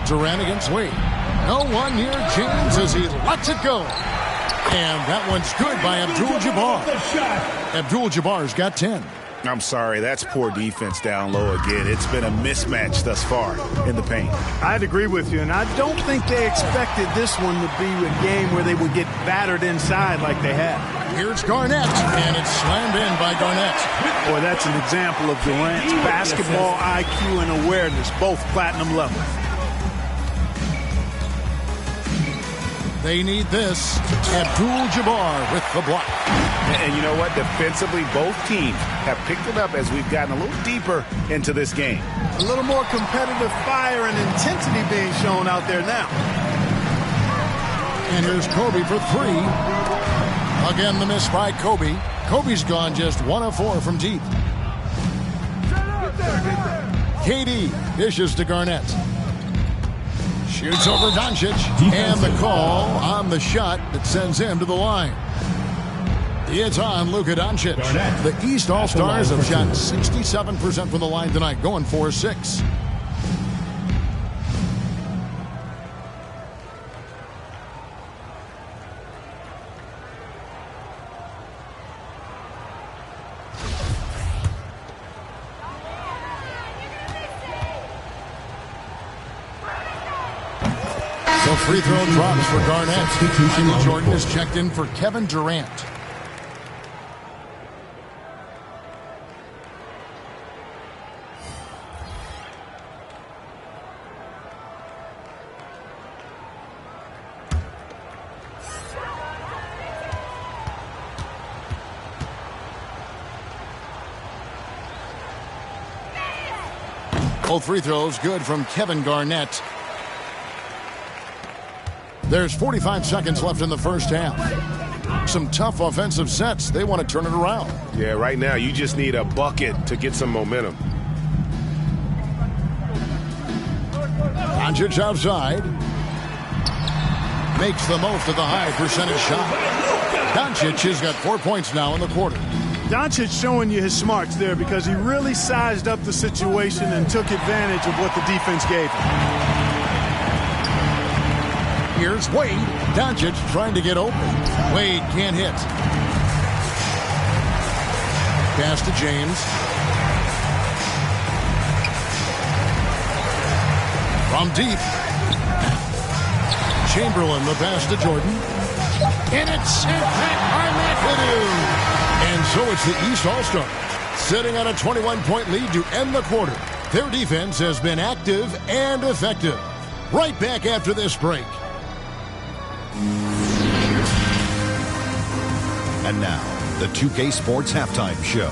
Durant against Wade. No one near James as he lets it go. And that one's good by Abdul-Jabbar. Abdul-Jabbar's got 10. I'm sorry, that's poor defense down low again. It's been a mismatch thus far in the paint. I'd agree with you, and I don't think they expected this one to be a game where they would get battered inside like they have. Here's Garnett, and it's slammed in by Garnett. Boy, that's an example of Durant's basketball IQ and awareness, both platinum level. They need this. Abdul-Jabbar with the block. And you know what? Defensively, both teams have picked it up as we've gotten a little deeper into this game. A little more competitive fire and intensity being shown out there now. And here's Kobe for three. Again, the miss by Kobe. Kobe's gone just 1 of 4 from deep. KD dishes to Garnett. Shoots over Doncic. And the call on the shot that sends him to the line. It's on Luka Doncic. The East All-Stars have shot 67% from the line tonight, going 4-6. So free throw drops for Garnett. Michael Jordan is checked in for Kevin Durant. Both free throws good from Kevin Garnett. There's 45 seconds left in the first half. Some tough offensive sets. They want to turn it around. Yeah, right now you just need a bucket to get some momentum. Doncic outside. Makes the most of the high percentage shot. Doncic has got 4 points now in the quarter. Doncic showing you his smarts there because he really sized up the situation and took advantage of what the defense gave him. Here's Wade. Doncic trying to get open. Wade can't hit. Pass to James. From deep. Chamberlain, the pass to Jordan. And it's and so it's the East All-Star sitting on a 21-point lead to end the quarter. Their defense has been active and effective. Right back after this break. And now, the 2K Sports Halftime Show.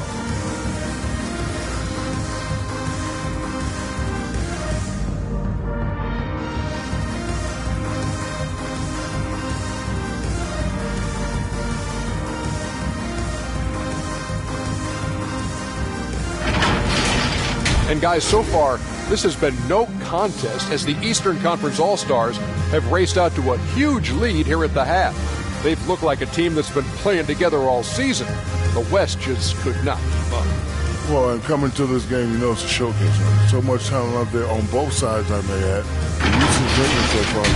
And guys, so far, this has been no contest as the Eastern Conference All-Stars have raced out to a huge lead here at the half. They've looked like a team that's been playing together all season. The West just could not keep up. Well, and coming to this game, you know it's a showcase. Right? So much talent out there on both sides, I may add. The East is bringing so far.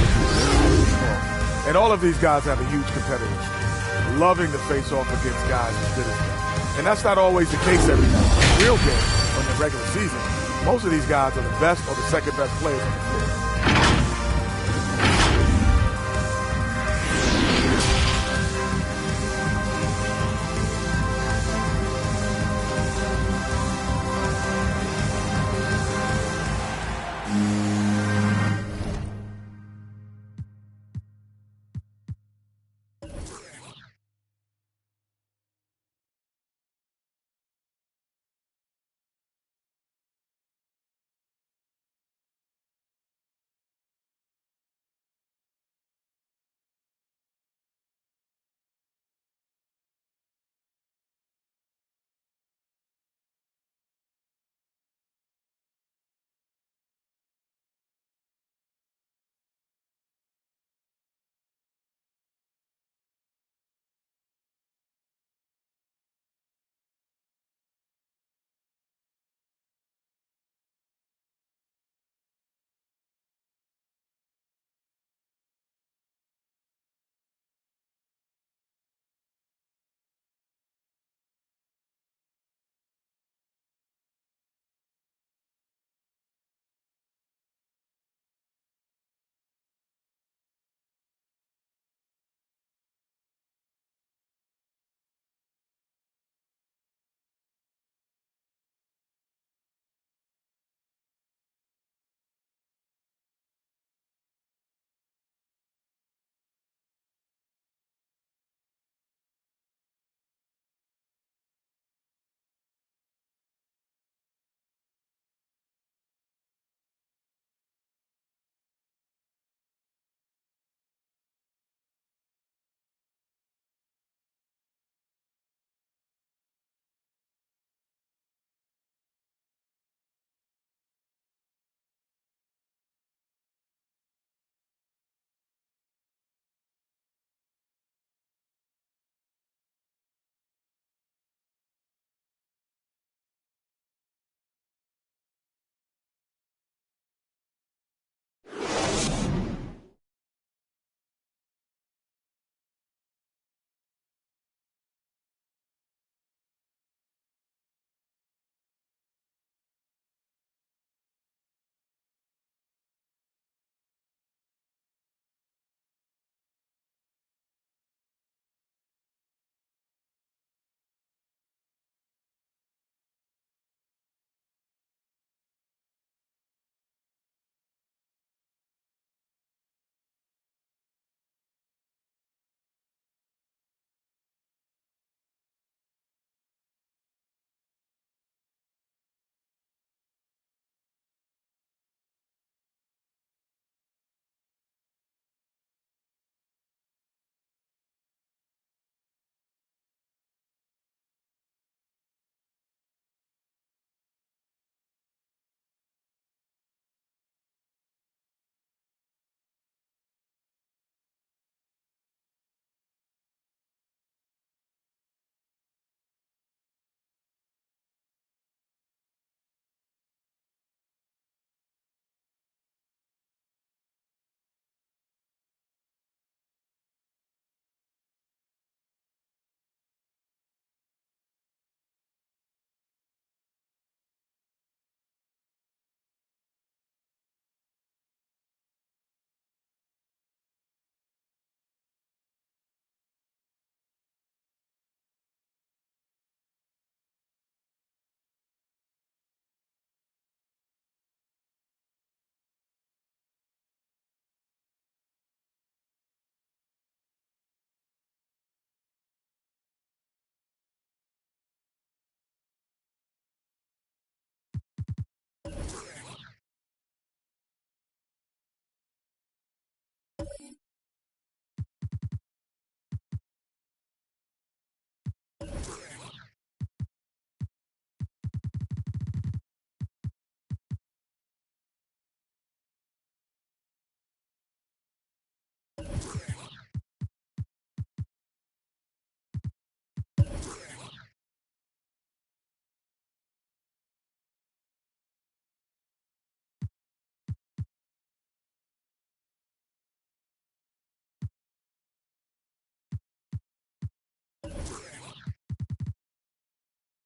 And all of these guys have a huge competitive streak, loving to face off against guys as good as them. And that's not always the case every night. Real game in the regular season, most of these guys are the best or the second best players on the floor.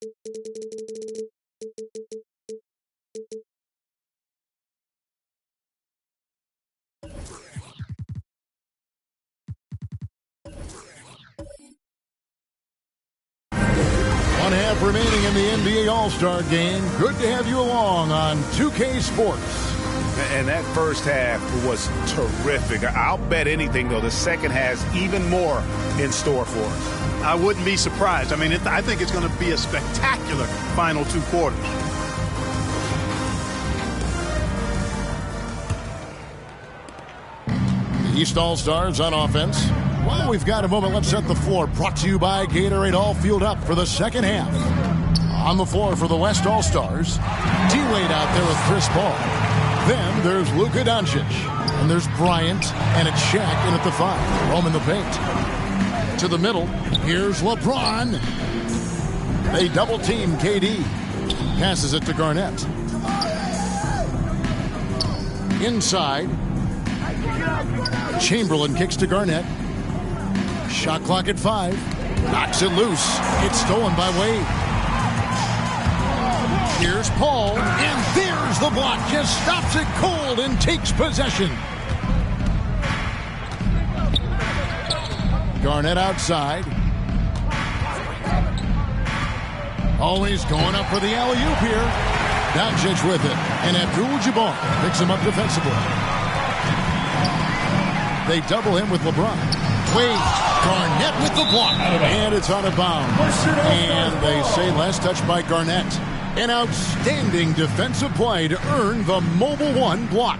1 half remaining in the NBA All-Star game. Good to have you along on 2K Sports. And that first half was terrific. I'll bet anything, though, the second has even more in store for us. I wouldn't be surprised. I mean, I think it's going to be a spectacular final 2 quarters. The East All-Stars on offense. While we've got a moment, let's set the floor. Brought to you by Gatorade. All fueled up for the second half. On the floor for the West All-Stars, D-Wade out there with Chris Paul. Then there's Luka Doncic. And there's Bryant and it's Shaq in at the 5. Roaming the paint. To the middle, here's LeBron. They double-team KD. Passes it to Garnett. Inside. Chamberlain kicks to Garnett. Shot clock at 5. Knocks it loose. It's stolen by Wade. Here's Paul. And there's the block. Just stops it cold and takes possession. Garnett outside. Always going up for the alley-oop here. Doncic with it. And Abdul-Jabbar picks him up defensively. They double him with LeBron. Wade. Garnett with the block. And it's out of bounds. And they say last touch by Garnett. An outstanding defensive play to earn the Mobile One block.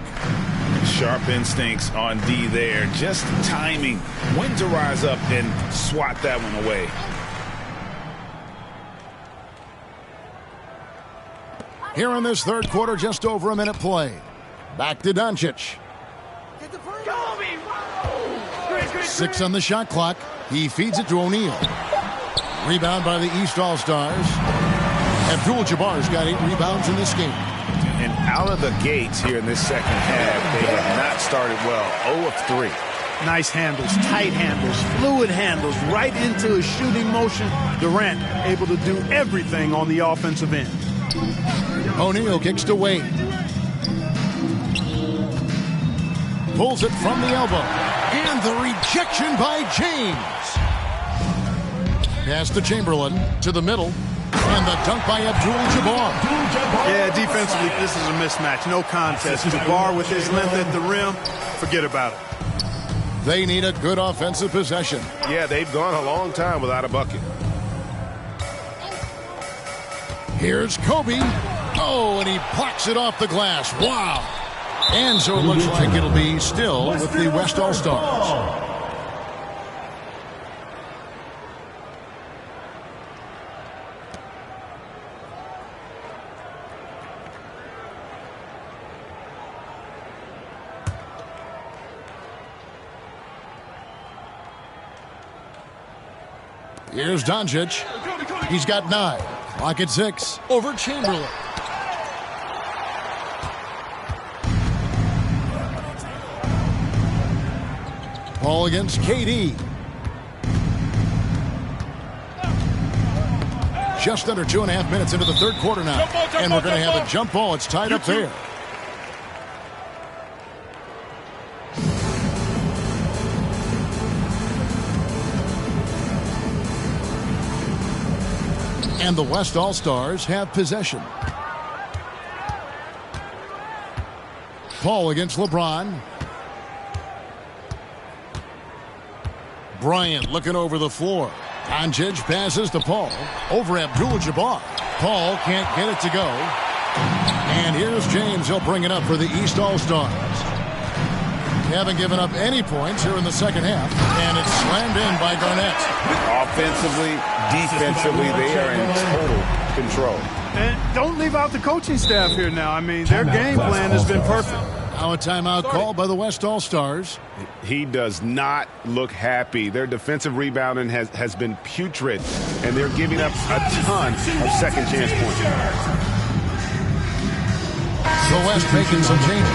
Sharp instincts on D there. Just timing. When to rise up and swat that one away. Here in this third quarter, just over a minute play. Back to Doncic. 6 on the shot clock. He feeds it to O'Neal. Rebound by the East All-Stars. Abdul-Jabbar's got 8 rebounds in this game. And out of the gates here in this second half, they have not started well. 0 of 3. Nice handles, tight handles, fluid handles, right into his shooting motion. Durant able to do everything on the offensive end. O'Neal kicks to Wade. Pulls it from the elbow. And the rejection by James. Pass to Chamberlain to the middle. And the dunk by Abdul-Jabbar. Yeah, defensively, this is a mismatch. No contest. Jabbar with his length at the rim, forget about it. They need a good offensive possession. Yeah, they've gone a long time without a bucket. Here's Kobe. Oh, and he blocks it off the glass. Wow. And so it looks like it'll be still with the West All-Stars. Here's Doncic. He's got 9. Clock at 6. Over Chamberlain. Paul against KD. Just under 2.5 minutes into the third quarter now. And we're going to have a jump ball. It's tied up there. And the West All-Stars have possession. Paul against LeBron. Bryant looking over the floor. Doncic passes to Paul. Over Abdul-Jabbar. Paul can't get it to go. And here's James. He'll bring it up for the East All-Stars. They haven't given up any points here in the second half. And it's slammed in by Garnett. Offensively, defensively, they are in total control. And don't leave out the coaching staff here now. I mean, their game plan has been perfect. Now a timeout called by the West All-Stars. He does not look happy. Their defensive rebounding has been putrid, and they're giving up a ton of second chance points. The West making some changes.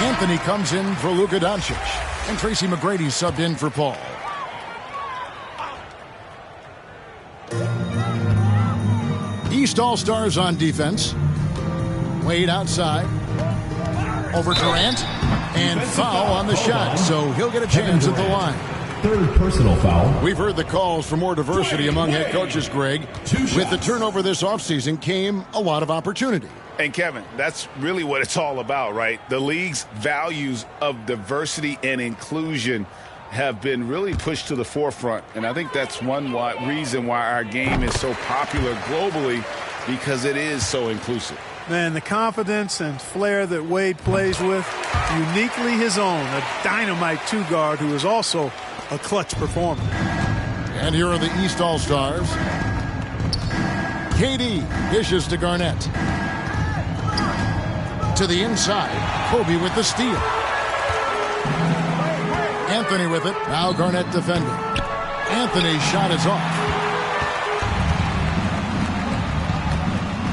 Anthony comes in for Luka Doncic, and Tracy McGrady subbed in for Paul. East All-Stars on defense. Wade outside. Over Durant. And foul on the shot, so he'll get a chance at the line. Third personal foul. We've heard the calls for more diversity among head coaches, Greg. With the turnover this offseason came a lot of opportunity. And Kevin, that's really what it's all about, right? The league's values of diversity and inclusion have been really pushed to the forefront. And I think that's one reason why our game is so popular globally, because it is so inclusive. Man, the confidence and flair that Wade plays with, uniquely his own, a dynamite two-guard who is also a clutch performer. And here are the East All-Stars. KD dishes to Garnett. To the inside, Kobe with the steal. Anthony with it, now Garnett defending. Anthony's shot is off.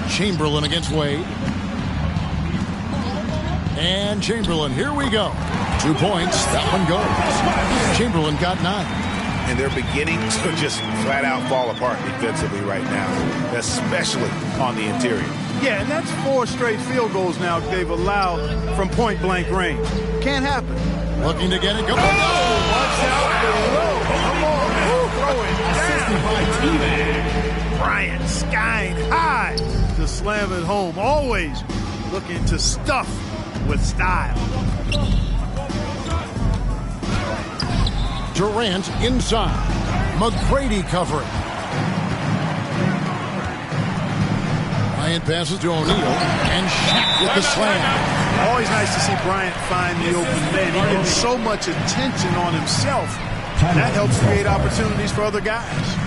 Chamberlain against Wade. And Chamberlain, here we go. 2 points, that one goes. Chamberlain got 9. And they're beginning to just flat out fall apart defensively right now, especially on the interior. Yeah, and that's 4 straight field goals now they've allowed from point-blank range. Can't happen. Looking to get it. Go. Watch out below. Come on, throw it down. Bryant skying high to slam it home. Always looking to stuff with style. Durant inside. McGrady covering. Bryant passes to O'Neal, and Shaq with the slam. Always nice to see Bryant find the open man. He gets so much attention on himself. That helps create opportunities for other guys.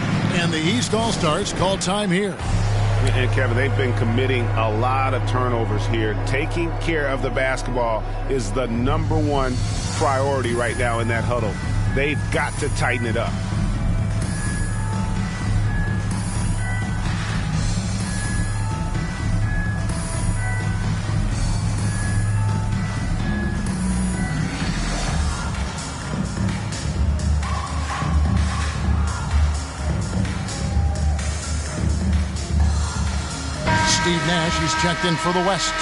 And the East All-Stars call time here. And Kevin, they've been committing a lot of turnovers here. Taking care of the basketball is the #1 priority right now in that huddle. They've got to tighten it up. Steve Nash, he's checked in for the West.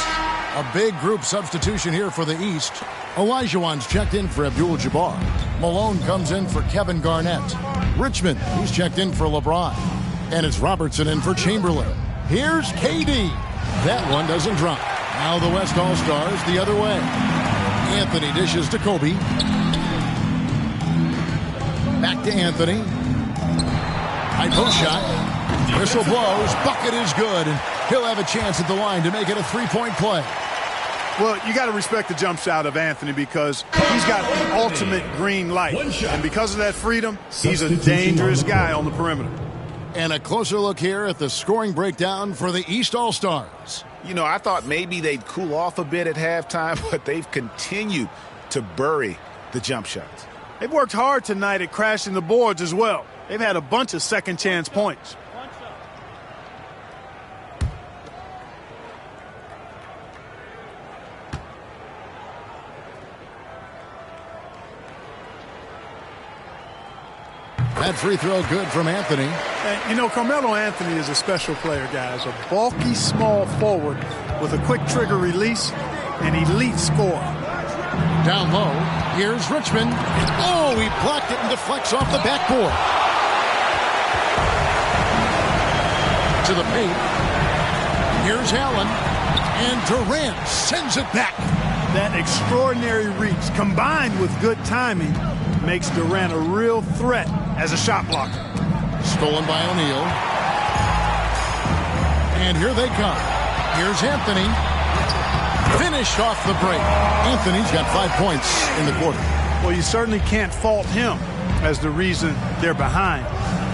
A big group substitution here for the East. Olajuwon's checked in for Abdul-Jabbar. Malone comes in for Kevin Garnett. Richmond, he's checked in for LeBron. And it's Robertson in for Chamberlain. Here's KD. That one doesn't drop. Now the West All-Stars the other way. Anthony dishes to Kobe. Back to Anthony. High post shot. Whistle blows. Bucket is good. And he'll have a chance at the line to make it a three-point play. Well, you got to respect the jump shot of Anthony because he's got the ultimate green light. And because of that freedom, he's a dangerous guy on the perimeter. And a closer look here at the scoring breakdown for the East All-Stars. You know, I thought maybe they'd cool off a bit at halftime, but they've continued to bury the jump shots. They've worked hard tonight at crashing the boards as well. They've had a bunch of second-chance points. That free throw good from Anthony. And, you know, Carmelo Anthony is a special player, guys. A bulky, small forward with a quick trigger release, an elite scorer. Down low, here's Richmond. Oh, he blocked it and deflects off the backboard. To the paint. Here's Allen. And Durant sends it back. That extraordinary reach, combined with good timing, makes Durant a real threat as a shot blocker. Stolen by O'Neal. And here they come. Here's Anthony. Finished off the break. Anthony's got 5 points in the quarter. Well, you certainly can't fault him as the reason they're behind.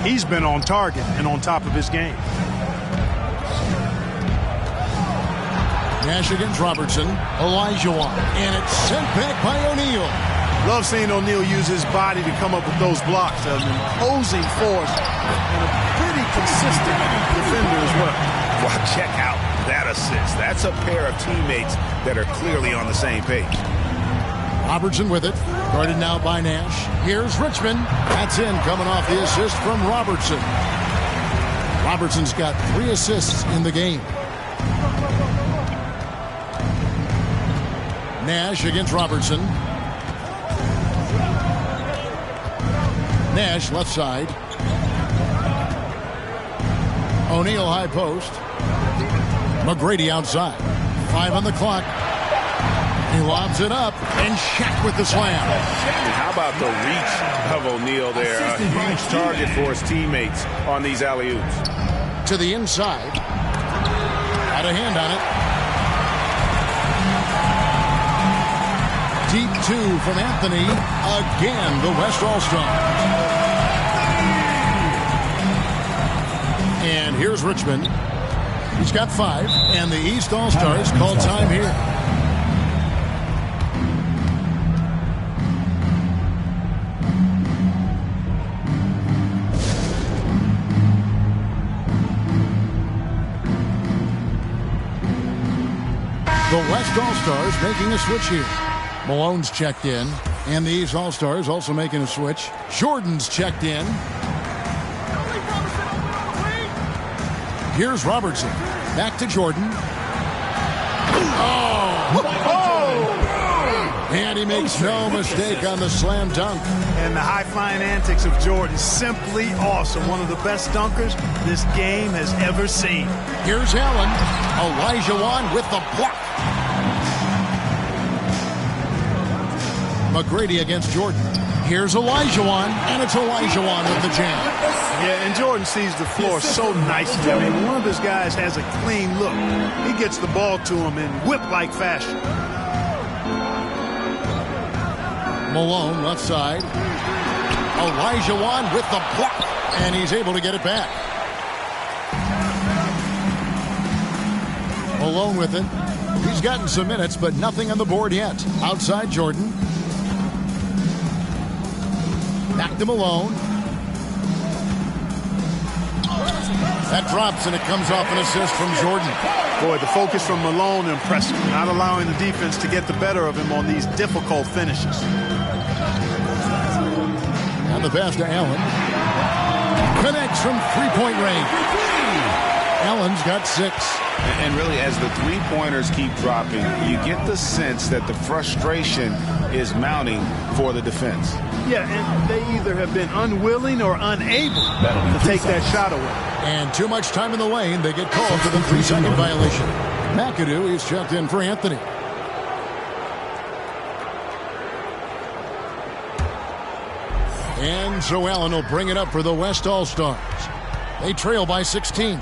He's been on target and on top of his game. Nash against Robertson. Olajuwon. And it's sent back by O'Neal. Love seeing O'Neal use his body to come up with those blocks. An imposing force and a pretty consistent defender as well. Well, check out that assist. That's a pair of teammates that are clearly on the same page. Robertson with it. Guarded now by Nash. Here's Richmond. That's in, coming off the assist from Robertson. Robertson's got 3 assists in the game. Nash against Robertson. Nash left side. O'Neal high post. McGrady outside. 5 on the clock. He lobs it up, and Shaq with the slam. How about the reach of O'Neal there? A huge target for his teammates on these alley-oops. To the inside. Had a hand on it. Deep 2 from Anthony. Again, the West All-Stars. And here's Richmond. He's got 5, and the East All-Stars call time here. The West All-Stars making a switch here. Malone's checked in, and the East All-Stars also making a switch. Jordan's checked in. Here's Robertson. Back to Jordan. And he makes no mistake on the slam dunk. And the high-flying antics of Jordan, simply awesome. One of the best dunkers this game has ever seen. Here's Allen. Olajuwon with the block. McGrady against Jordan. Here's Olajuwon, and it's Olajuwon with the jam. Yeah, and Jordan sees the floor so nicely. I mean, one of his guys has a clean look. He gets the ball to him in whip-like fashion. Malone left side. Olajuwon with the block, and he's able to get it back. Malone with it. He's gotten some minutes, but nothing on the board yet. Outside Jordan. Back to Malone. That drops, and it comes off an assist from Jordan. Boy, the focus from Malone impressive. Not allowing the defense to get the better of him on these difficult finishes. And the pass to Allen. Connects from three-point range. Allen's got 6. And really, as the three-pointers keep dropping, you get the sense that the frustration is mounting for the defense. Yeah, and they either have been unwilling or unable to take that shot away. And too much time in the lane. They get called for the 3-second violation. McAdoo is checked in for Anthony. And so Allen will bring it up for the West All-Stars. They trail by 16.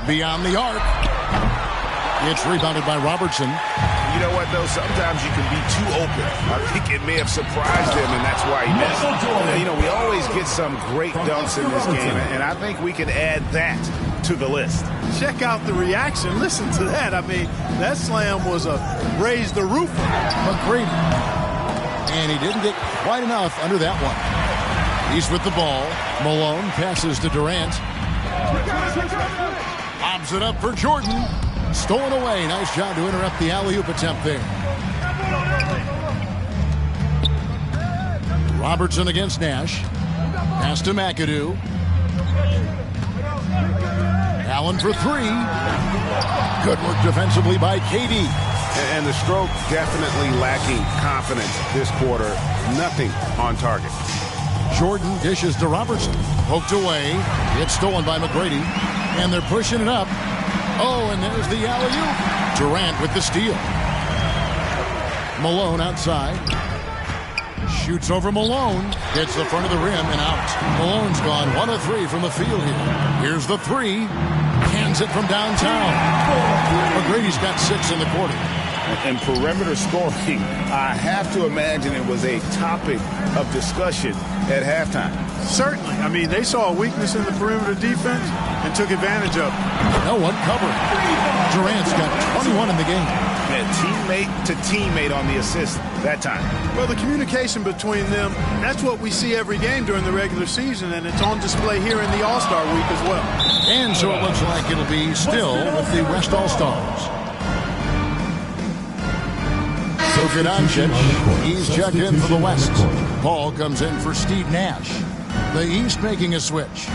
Beyond the arc. It's rebounded by Robertson. You know what, though? Sometimes you can be too open. I think it may have surprised him, and that's why he missed. You know, we always get some great dunks in this game, and I think we can add that to the list. Check out the reaction. Listen to that. I mean, that slam was a raise the roof. McGrady. And he didn't get quite enough under that one. He's with the ball. Malone passes to Durant. Lobs it up for Jordan. Stolen away. Nice job to interrupt the alley-oop attempt there. Robertson against Nash. Pass to McAdoo. Allen for 3. Good work defensively by KD. And the stroke definitely lacking confidence this quarter. Nothing on target. Jordan dishes to Robertson. Poked away. It's stolen by McGrady. And they're pushing it up. Oh, and there's the alley-oop. Durant with the steal. Malone outside. Shoots over Malone. Hits the front of the rim and out. Malone's gone 1 of 3 from the field here. Here's the 3. Cans it from downtown. McGrady's got 6 in the quarter. And perimeter scoring, I have to imagine it was a topic of discussion at halftime. Certainly. I mean, they saw a weakness in the perimeter defense and took advantage of it. No one covered. Durant's got 21 in the game. And teammate to teammate on the assist that time. Well, the communication between them, that's what we see every game during the regular season, and it's on display here in the All-Star week as well. And so it looks like it'll be still with the West All-Stars. Luka Doncic, he's checked in for the West. Paul comes in for Steve Nash. The East making a switch.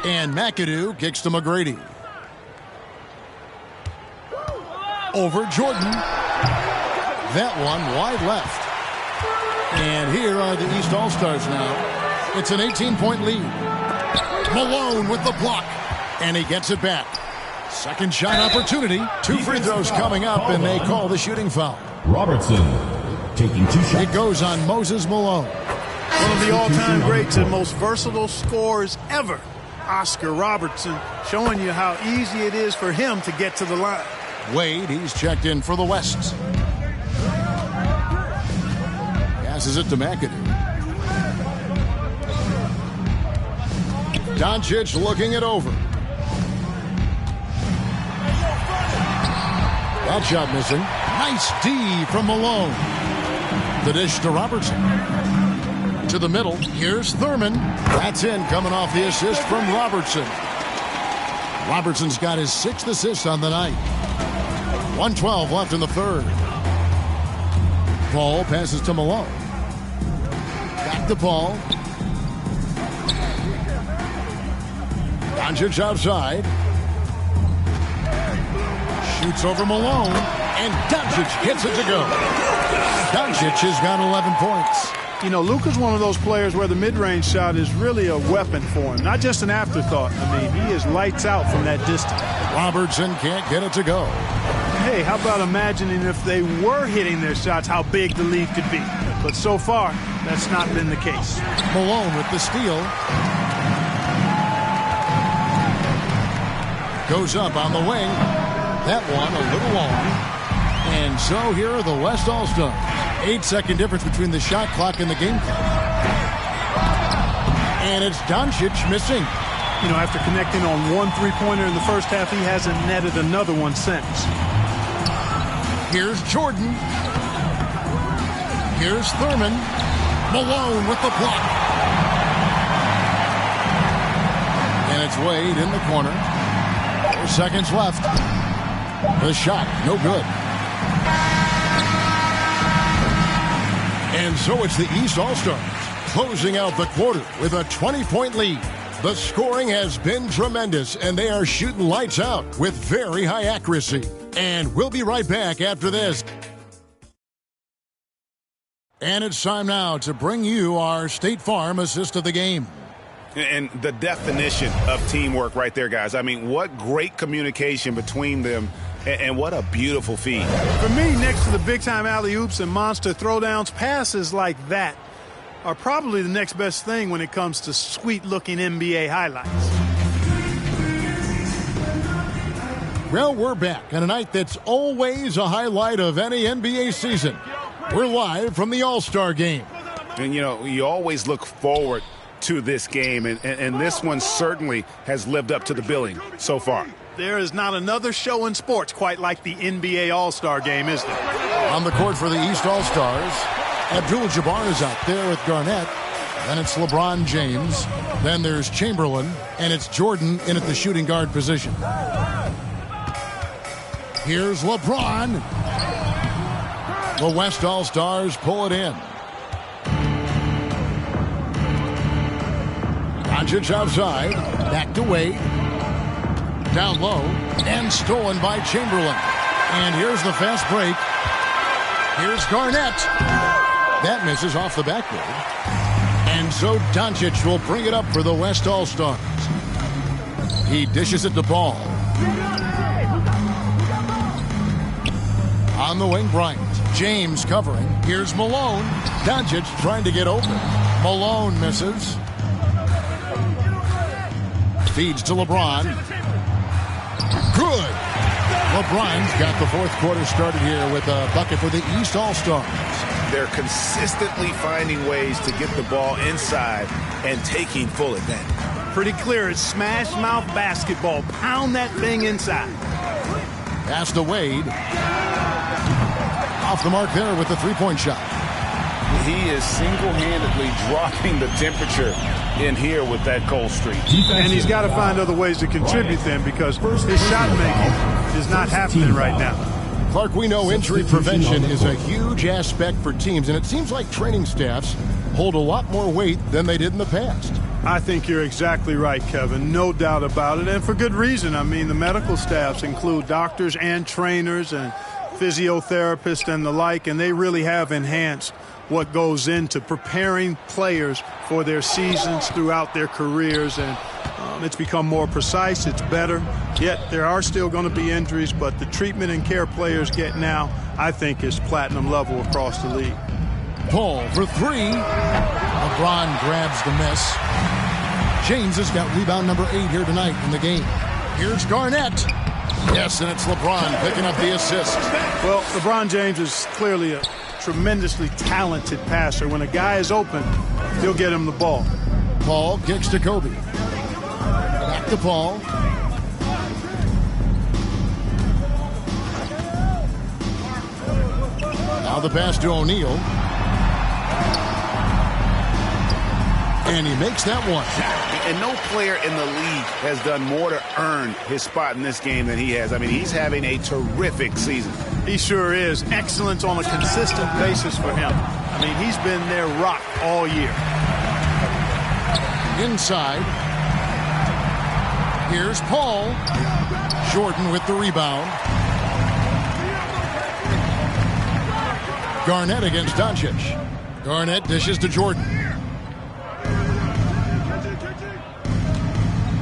And McAdoo kicks to McGrady. Over Jordan. That one wide left. And here are the East All-Stars now. It's an 18-point lead. Malone with the block. And he gets it back. Second shot opportunity. 2 free throws coming up, and they call the shooting foul. Robertson taking 2 shots. It goes on Moses Malone. One of the all-time greats and most versatile scorers ever, Oscar Robertson, showing you how easy it is for him to get to the line. Wade, he's checked in for the West. Passes it to McAdoo. Doncic looking it over. That shot missing. Nice D from Malone. The dish to Robertson. To the middle. Here's Thurman. That's in, coming off the assist from Robertson. Robertson's got his 6th assist on the night. 1:12 left in the third. Paul passes to Malone. Back to Paul. Doncic outside. Shoots over Malone. And Doncic gets it to go. Doncic has got 11 points. You know, Luka's one of those players where the mid-range shot is really a weapon for him. Not just an afterthought. I mean, he is lights out from that distance. Robertson can't get it to go. Hey, how about imagining if they were hitting their shots, how big the lead could be. But so far, that's not been the case. Malone with the steal. Goes up on the wing. That one a little long. And so here are the West All-Stars. 8-second difference between the shot clock and the game clock. And it's Doncic missing. You know, after connecting on 1 3-pointer in the first half, he hasn't netted another one since. Here's Jordan. Here's Thurman. Malone with the block. And it's Wade in the corner. 4 seconds left. The shot, no good. And so it's the East All-Stars closing out the quarter with a 20-point lead. The scoring has been tremendous, and they are shooting lights out with very high accuracy. And we'll be right back after this. And it's time now to bring you our State Farm assist of the game. And the definition of teamwork right there, guys. I mean, what great communication between them, and what a beautiful feed. For me, next to the big-time alley-oops and monster throwdowns, passes like that are probably the next best thing when it comes to sweet-looking NBA highlights. Well, we're back on a night that's always a highlight of any NBA season. We're live from the All-Star game. And, you know, you always look forward to this game, and this one certainly has lived up to the billing so far. There is not another show in sports quite like the NBA All-Star game, is there? On the court for the East All-Stars, Abdul-Jabbar is out there with Garnett. Then it's LeBron James. Then there's Chamberlain, and it's Jordan in at the shooting guard position. Here's LeBron. The West All-Stars pull it in. Doncic outside. Back to Wade. Down low. And stolen by Chamberlain. And here's the fast break. Here's Garnett. That misses off the backboard. And so Doncic will bring it up for the West All-Stars. He dishes it to Ball. On the wing, Bryant. James covering. Here's Malone. Doncic trying to get open. Malone misses. Feeds to LeBron. Good. LeBron's got the fourth quarter started here with a bucket for the East All-Stars. They're consistently finding ways to get the ball inside and taking full advantage. Pretty clear. It's smash mouth basketball. Pound that thing inside. Pass to Wade. Off the mark there with the three-point shot. He is single-handedly dropping the temperature in here with that cold streak. And he's got to find other ways to contribute then, because his shot making is not happening right now. Clark, we know injury prevention is a huge aspect for teams, and it seems like training staffs hold a lot more weight than they did in the past. I think you're exactly right, Kevin. No doubt about it, and for good reason. I mean, the medical staffs include doctors and trainers and physiotherapists and the like, and they really have enhanced what goes into preparing players for their seasons throughout their careers, and it's become more precise, it's better. Yet there are still going to be injuries, but the treatment and care players get now, I think, is platinum level across the league. Paul for three. LeBron grabs the miss. James has got rebound number 8 here tonight in the game. Here's Garnett. Yes, and it's LeBron picking up the assist. Well, LeBron James is clearly a tremendously talented passer. When a guy is open, he'll get him the ball. Paul kicks to Kobe. Back to Paul. Now the pass to O'Neal. And he makes that one. And no player in the league has done more to earn his spot in this game than he has. I mean, he's having a terrific season. He sure is. Excellence on a consistent basis for him. I mean, he's been their rock all year. Inside. Here's Paul. Jordan with the rebound. Garnett against Doncic. Garnett dishes to Jordan.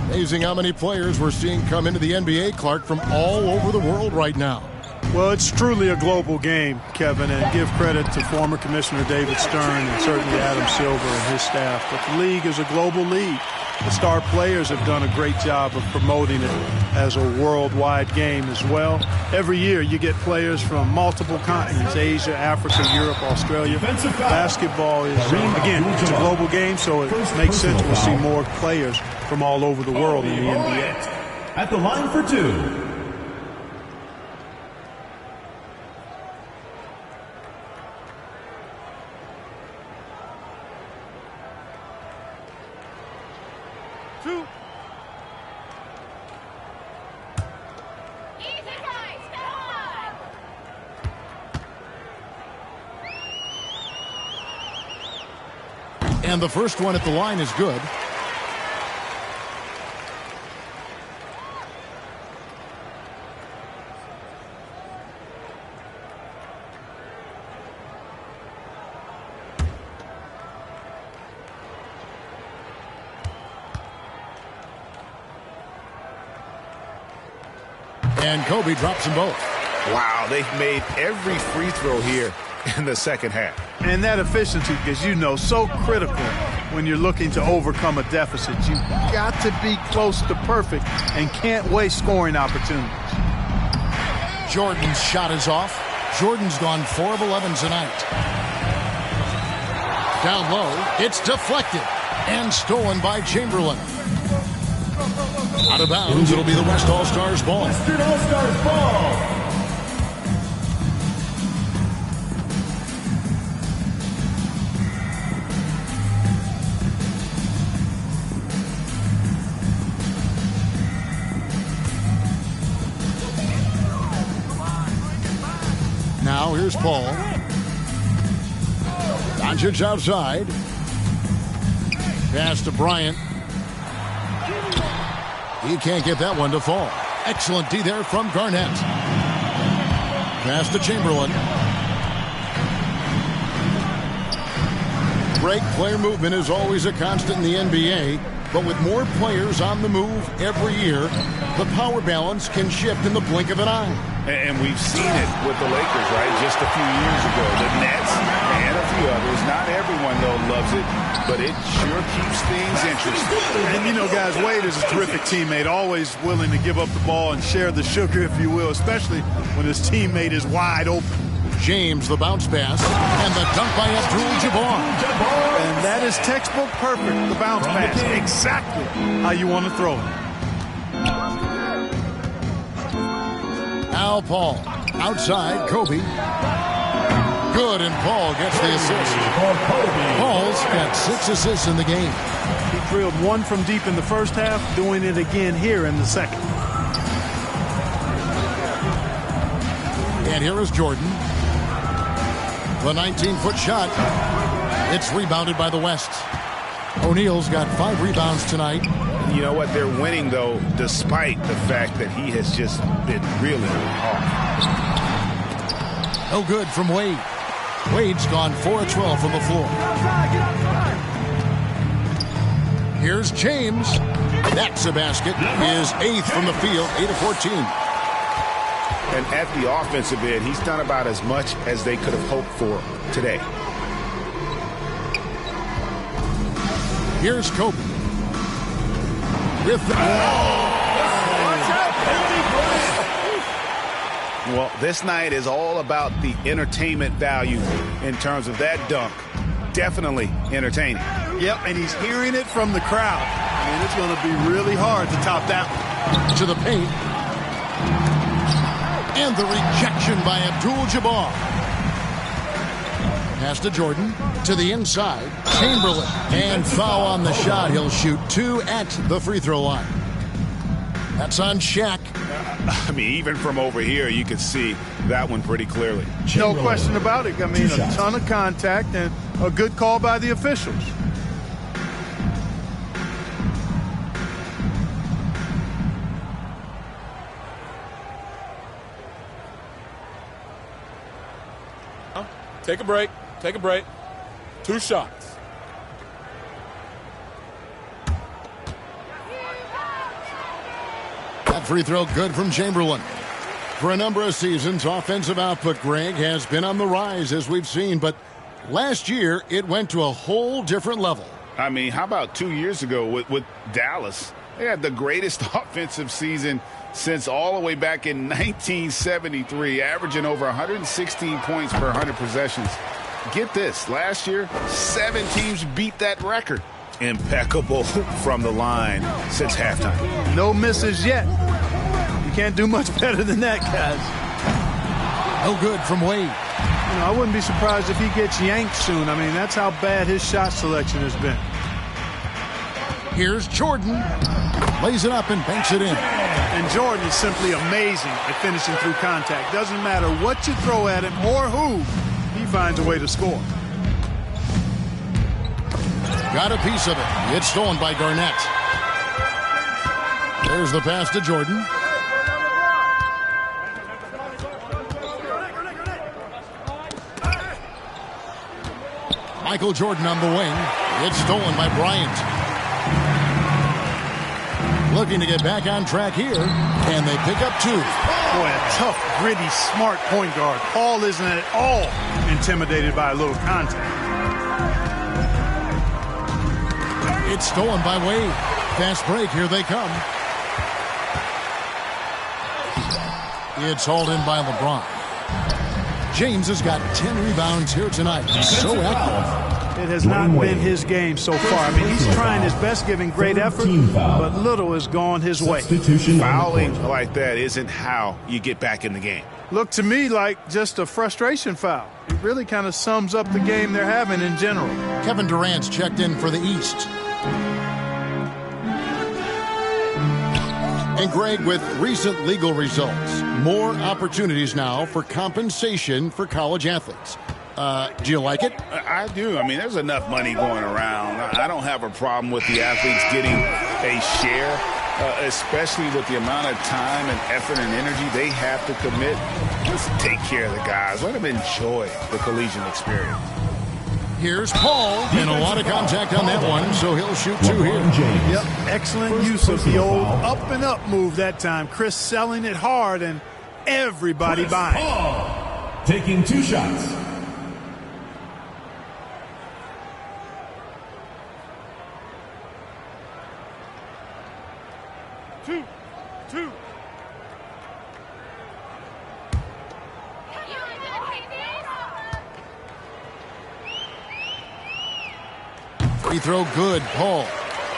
Amazing how many players we're seeing come into the NBA, Clark, from all over the world right now. Well, it's truly a global game, Kevin, and give credit to former Commissioner David Stern and certainly Adam Silver and his staff. But the league is a global league. The star players have done a great job of promoting it as a worldwide game as well. Every year you get players from multiple continents, Asia, Africa, Europe, Australia. Basketball is, again, it's a global game, so it makes sense we'll see more players from all over the world in the NBA. At the line for 2. And the first one at the line is good. And Kobe drops them both. Wow, they've made every free throw here in the second half. And that efficiency, as you know, so critical when you're looking to overcome a deficit. You've got to be close to perfect and can't waste scoring opportunities. Jordan's shot is off. Jordan's gone 4 of 11 tonight. Down low, it's deflected and stolen by Chamberlain. Out of bounds, it'll be the West All-Stars ball. Western All-Stars ball. Now here's Paul. Doncic outside. Pass to Bryant. He can't get that one to fall. Excellent D there from Garnett. Pass to Chamberlain. Break player movement is always a constant in the NBA, but with more players on the move every year, the power balance can shift in the blink of an eye. And we've seen it with the Lakers, right? Just a few years ago. The Nets and a few others. Not everyone, though, loves it, but it sure keeps things interesting. And, you know, guys, Wade is a terrific teammate, always willing to give up the ball and share the sugar, if you will, especially when his teammate is wide open. James, the bounce pass, and the dunk by Abdul-Jabbar. And that is textbook perfect, the bounce pass. Exactly how you want to throw it. Now Paul. Outside, Kobe. Good, and Paul gets the assist. Paul's got 6 assists in the game. He drilled 1 from deep in the first half, doing it again here in the second. And here is Jordan. The 19-foot shot. It's rebounded by the West. O'Neal's got 5 rebounds tonight. You know what? They're winning, though, despite the fact that he has just been really off. No good from Wade. Wade's gone 4 of 12 from the floor. Here's James. That's a basket. His 8th from the field, 8 of 14. And at the offensive end, he's done about as much as they could have hoped for today. Here's Kobe. Well, this night is all about the entertainment value in terms of that dunk. Definitely entertaining. Yep, and he's hearing it from the crowd. I mean, it's going to be really hard to top that one. To the paint. And the rejection by Abdul-Jabbar. Pass to Jordan. To the inside. Chamberlain. And foul on the shot. He'll shoot 2 at the free throw line. That's on Shaq. I mean, even from over here, you can see that one pretty clearly. No question about it. I mean, a ton of contact and a good call by the officials. Take a break. Take a break. 2 shots. That free throw good from Chamberlain. For a number of seasons, offensive output, Greg, has been on the rise, as we've seen. But last year, it went to a whole different level. I mean, how about 2 years ago with Dallas? They had the greatest offensive season since all the way back in 1973, averaging over 116 points per 100 possessions. Get this, last year, 7 teams beat that record. Impeccable from the line since halftime. No misses yet. You can't do much better than that, guys. No good from Wade. You know, I wouldn't be surprised if he gets yanked soon. I mean, that's how bad his shot selection has been. Here's Jordan. Lays it up and banks it in. And Jordan is simply amazing at finishing through contact. Doesn't matter what you throw at him or who, he finds a way to score. Got a piece of it. It's stolen by Garnett. There's the pass to Jordan. Michael Jordan on the wing. It's stolen by Bryant. Looking to get back on track here. And they pick up 2. Boy, a tough, gritty, smart point guard. Paul isn't at all intimidated by a little contact. It's stolen by Wade. Fast break. Here they come. It's hauled in by LeBron. James has got 10 rebounds here tonight. He's so active. It has not been his game so far. I mean, he's trying his best, giving great effort, but little has gone his way. Fouling like that isn't how you get back in the game. Looked to me like just a frustration foul. It really kind of sums up the game they're having in general. Kevin Durant's checked in for the East. And Greg, with recent legal results, more opportunities now for compensation for college athletes. Do you like it? I do. I mean, there's enough money going around. I don't have a problem with the athletes getting a share, especially with the amount of time and effort and energy they have to commit. Let's take care of the guys. Let them enjoy the collegiate experience. Here's Paul, and a lot of contact on that one, so he'll shoot 2 here. Yep, excellent use of the old up-and-up move that time. Chris selling it hard, and everybody buying. Paul taking 2 shots. Two. Free throw good, Paul.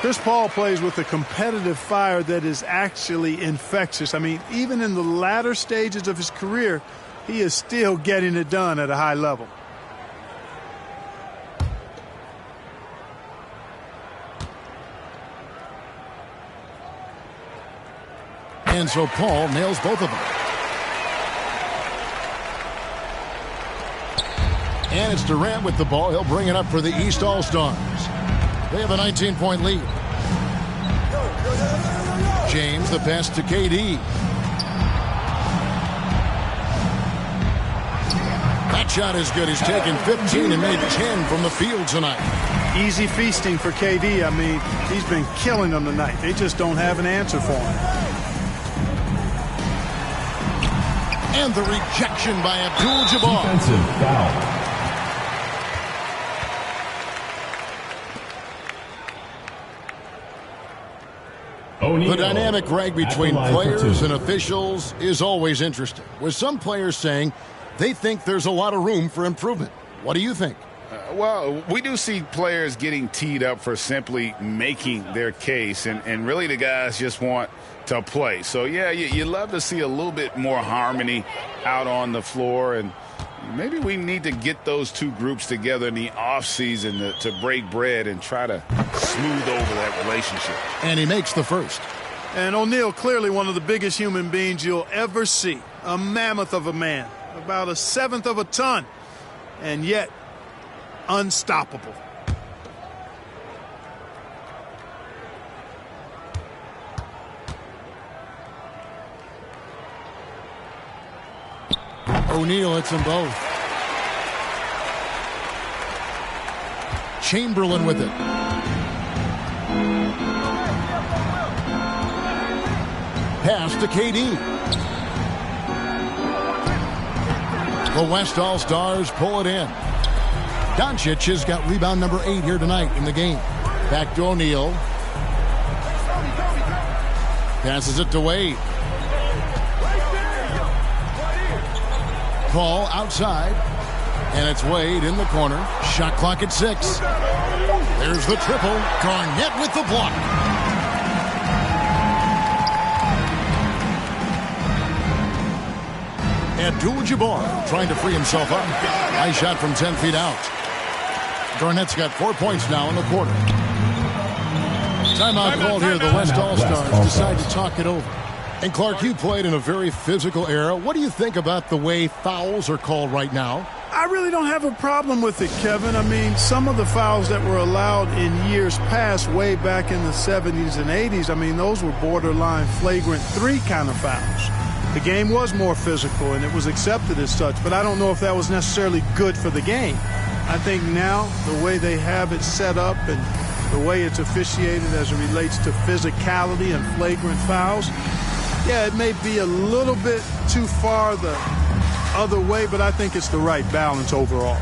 Chris Paul plays with a competitive fire that is actually infectious. I mean, even in the latter stages of his career, he is still getting it done at a high level. And so Paul nails both of them. And it's Durant with the ball. He'll bring it up for the East All-Stars. They have a 19-point lead. James, the pass to KD. That shot is good. He's taken 15 and made 10 from the field tonight. Easy feasting for KD. I mean, he's been killing them tonight. They just don't have an answer for him. And the rejection by Abdul-Jabbar. Defensive foul. The dynamic rag between players and officials is always interesting, with some players saying they think there's a lot of room for improvement. What do you think? Well, we do see players getting teed up for simply making their case, and really the guys just want to play. So, yeah, you love to see a little bit more harmony out on the floor, and maybe we need to get those two groups together in the offseason to break bread and try to smooth over that relationship. And he makes the first. And O'Neal, clearly one of the biggest human beings you'll ever see. A mammoth of a man, about 1/7 of a ton, and yet unstoppable. O'Neal hits them both. Chamberlain with it. Pass to KD. The West All-Stars pull it in. Doncic has got rebound number 8 here tonight in the game. Back to O'Neal. Passes it to Wade. Ball outside. And it's Wade in the corner. Shot clock at 6. There's the triple. Garnett with the block. Abdul-Jabbar trying to free himself up. Nice shot from 10 feet out. Garnett's got 4 points now in the quarter. Timeout called here. The West All-Stars decide to talk it over. And Clark, you played in a very physical era. What do you think about the way fouls are called right now? I really don't have a problem with it, Kevin. I mean, some of the fouls that were allowed in years past, way back in the 70s and 80s, I mean, those were borderline flagrant 3 kind of fouls. The game was more physical, and it was accepted as such, but I don't know if that was necessarily good for the game. I think now, the way they have it set up and the way it's officiated as it relates to physicality and flagrant fouls, yeah, it may be a little bit too far the other way, but I think it's the right balance overall.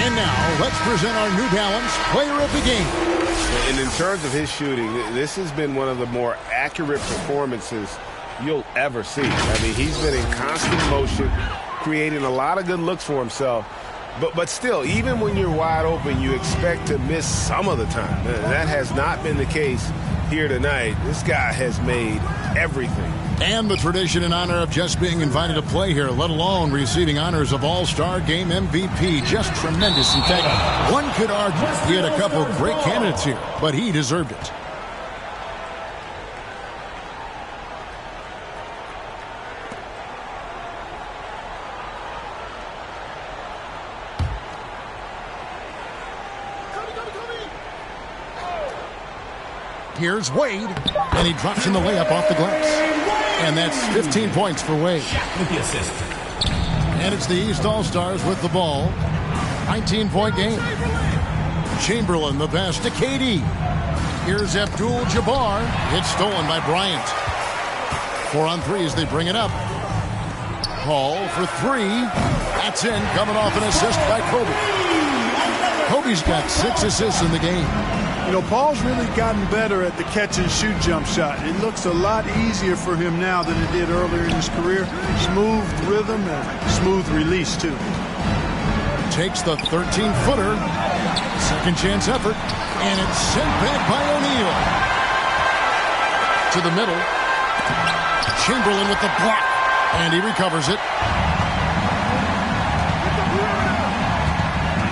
And now, let's present our New Balance Player of the Game. And in terms of his shooting, this has been one of the more accurate performances you'll ever see. I mean, he's been in constant motion, creating a lot of good looks for himself. But still, even when you're wide open, you expect to miss some of the time. That has not been the case here tonight. This guy has made everything. And the tradition in honor of just being invited to play here, let alone receiving honors of All-Star Game MVP. Just tremendous. In fact, one could argue he had a couple of great candidates here, but he deserved it. Here's Wade, and he drops in the layup off the glass. And that's 15 points for Wade. And it's the East All-Stars with the ball. 19-point game. Chamberlain, the pass to KD. Here's Abdul-Jabbar. It's stolen by Bryant. 4 on 3 as they bring it up. Paul for 3. That's in, coming off an assist by Kobe. Kobe's got 6 assists in the game. You know, Paul's really gotten better at the catch-and-shoot jump shot. It looks a lot easier for him now than it did earlier in his career. Smooth rhythm and smooth release, too. Takes the 13-footer. Second chance effort. And it's sent back by O'Neal. To the middle. Chamberlain with the block. And he recovers it.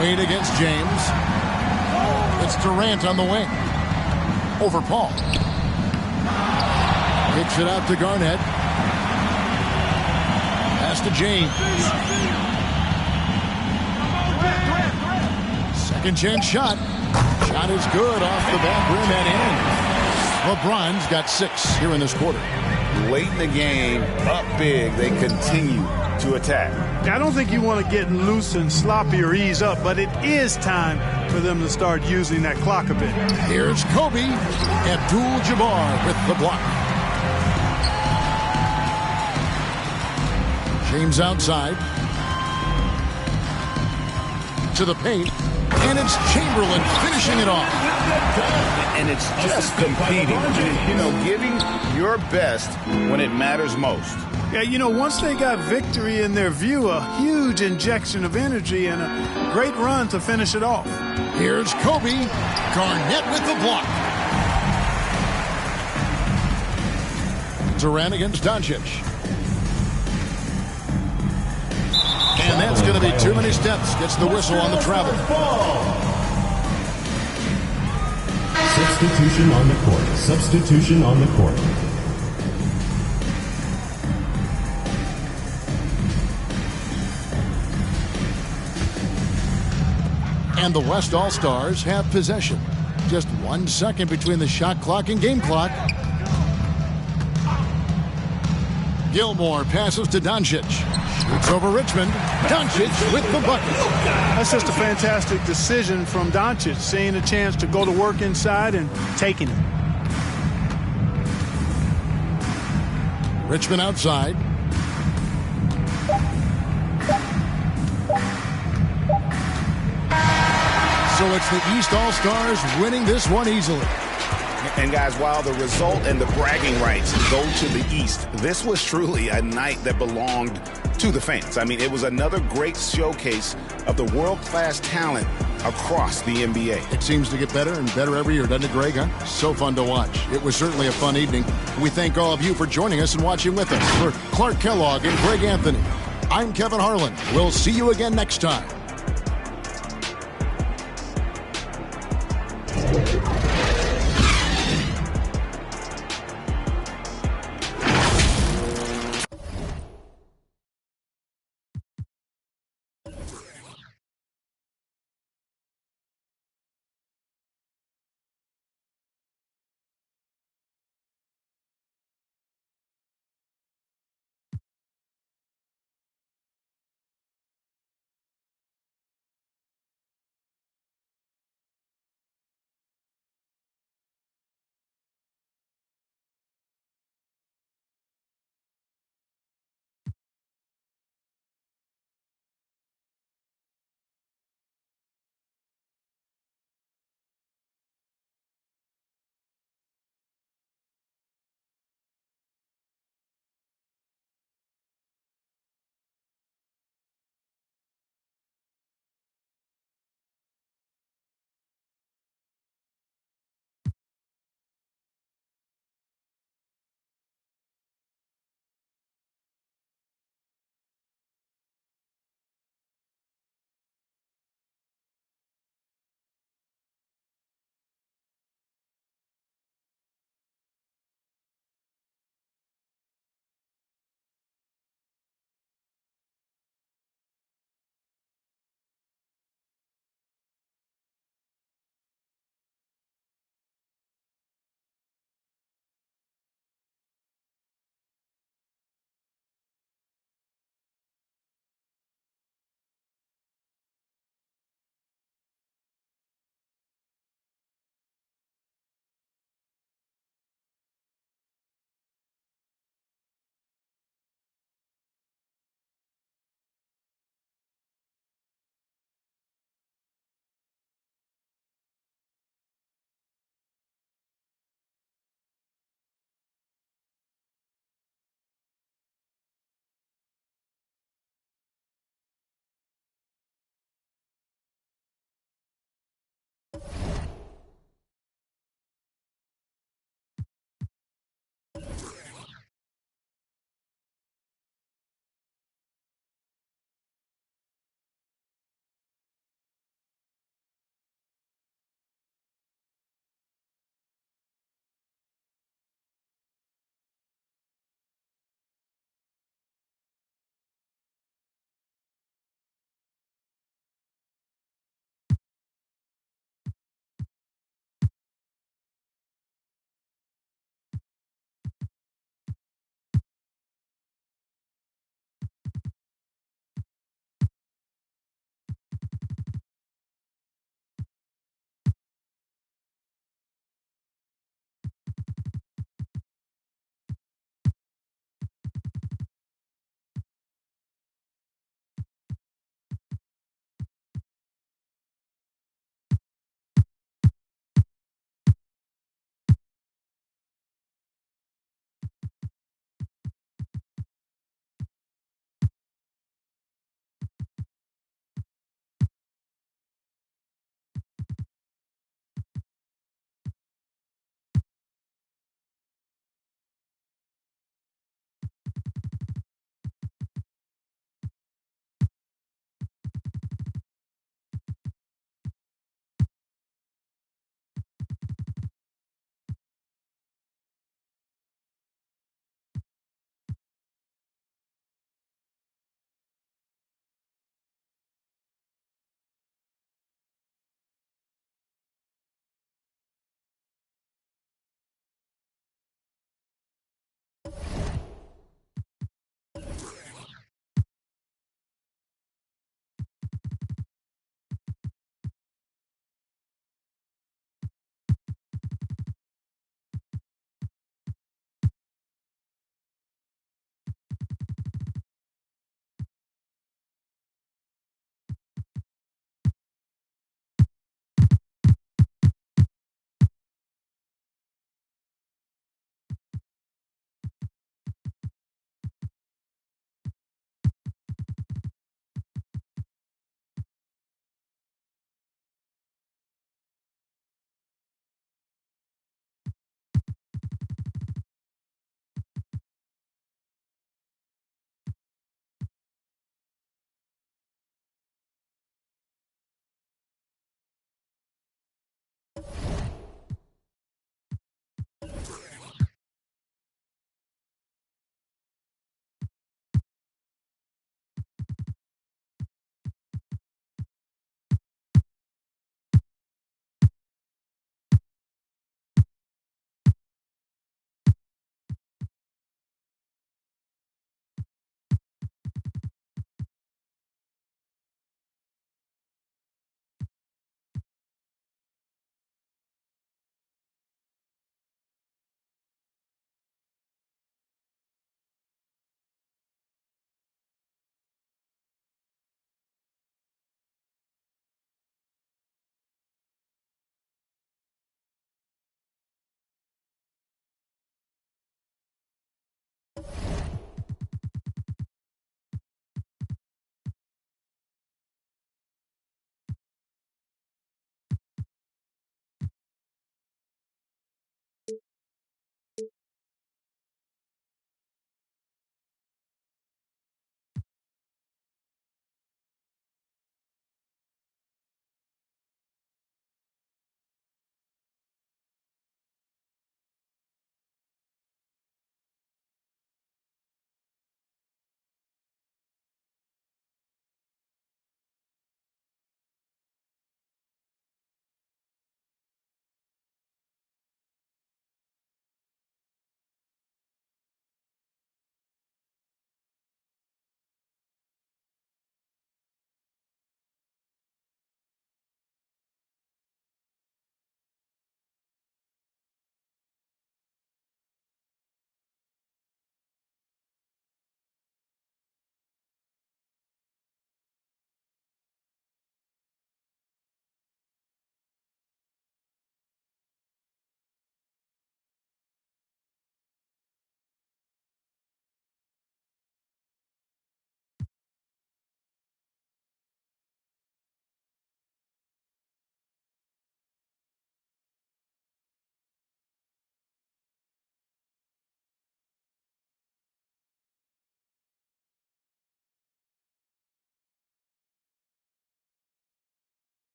Wade against James. It's Durant on the wing. Over Paul. Kicks it out to Garnett. Pass to James. Second chance shot. Shot is good off the back rim and in. LeBron's got 6 here in this quarter. Late in the game, up big, they continue to attack. I don't think you want to get loose and sloppy or ease up, but it is time for them to start using that clock a bit. Here's Kobe. Abdul-Jabbar with the block. James outside. To the paint. And it's Chamberlain finishing it off. And it's just competing. You know, giving your best when it matters most. Yeah, you know, once they got victory in their view, a huge injection of energy and a great run to finish it off. Here's Kobe. Garnett with the block. Durant against Doncic. And that's going to be too many steps. Gets the whistle on the travel. Substitution on the court. Substitution on the court. And the West All-Stars have possession. Just 1 second between the shot clock and game clock. Gilmore passes to Doncic. Shoots over Richmond. Doncic with the bucket. That's just a fantastic decision from Doncic, seeing a chance to go to work inside and taking it. Richmond outside. So it's the East All-Stars winning this one easily. And guys, while the result and the bragging rights go to the East, this was truly a night that belonged to the fans. I mean, it was another great showcase of the world-class talent across the NBA. It seems to get better and better every year, doesn't it, Greg? Huh? So fun to watch. It was certainly a fun evening. We thank all of you for joining us and watching with us. For Clark Kellogg and Greg Anthony, I'm Kevin Harlan. We'll see you again next time.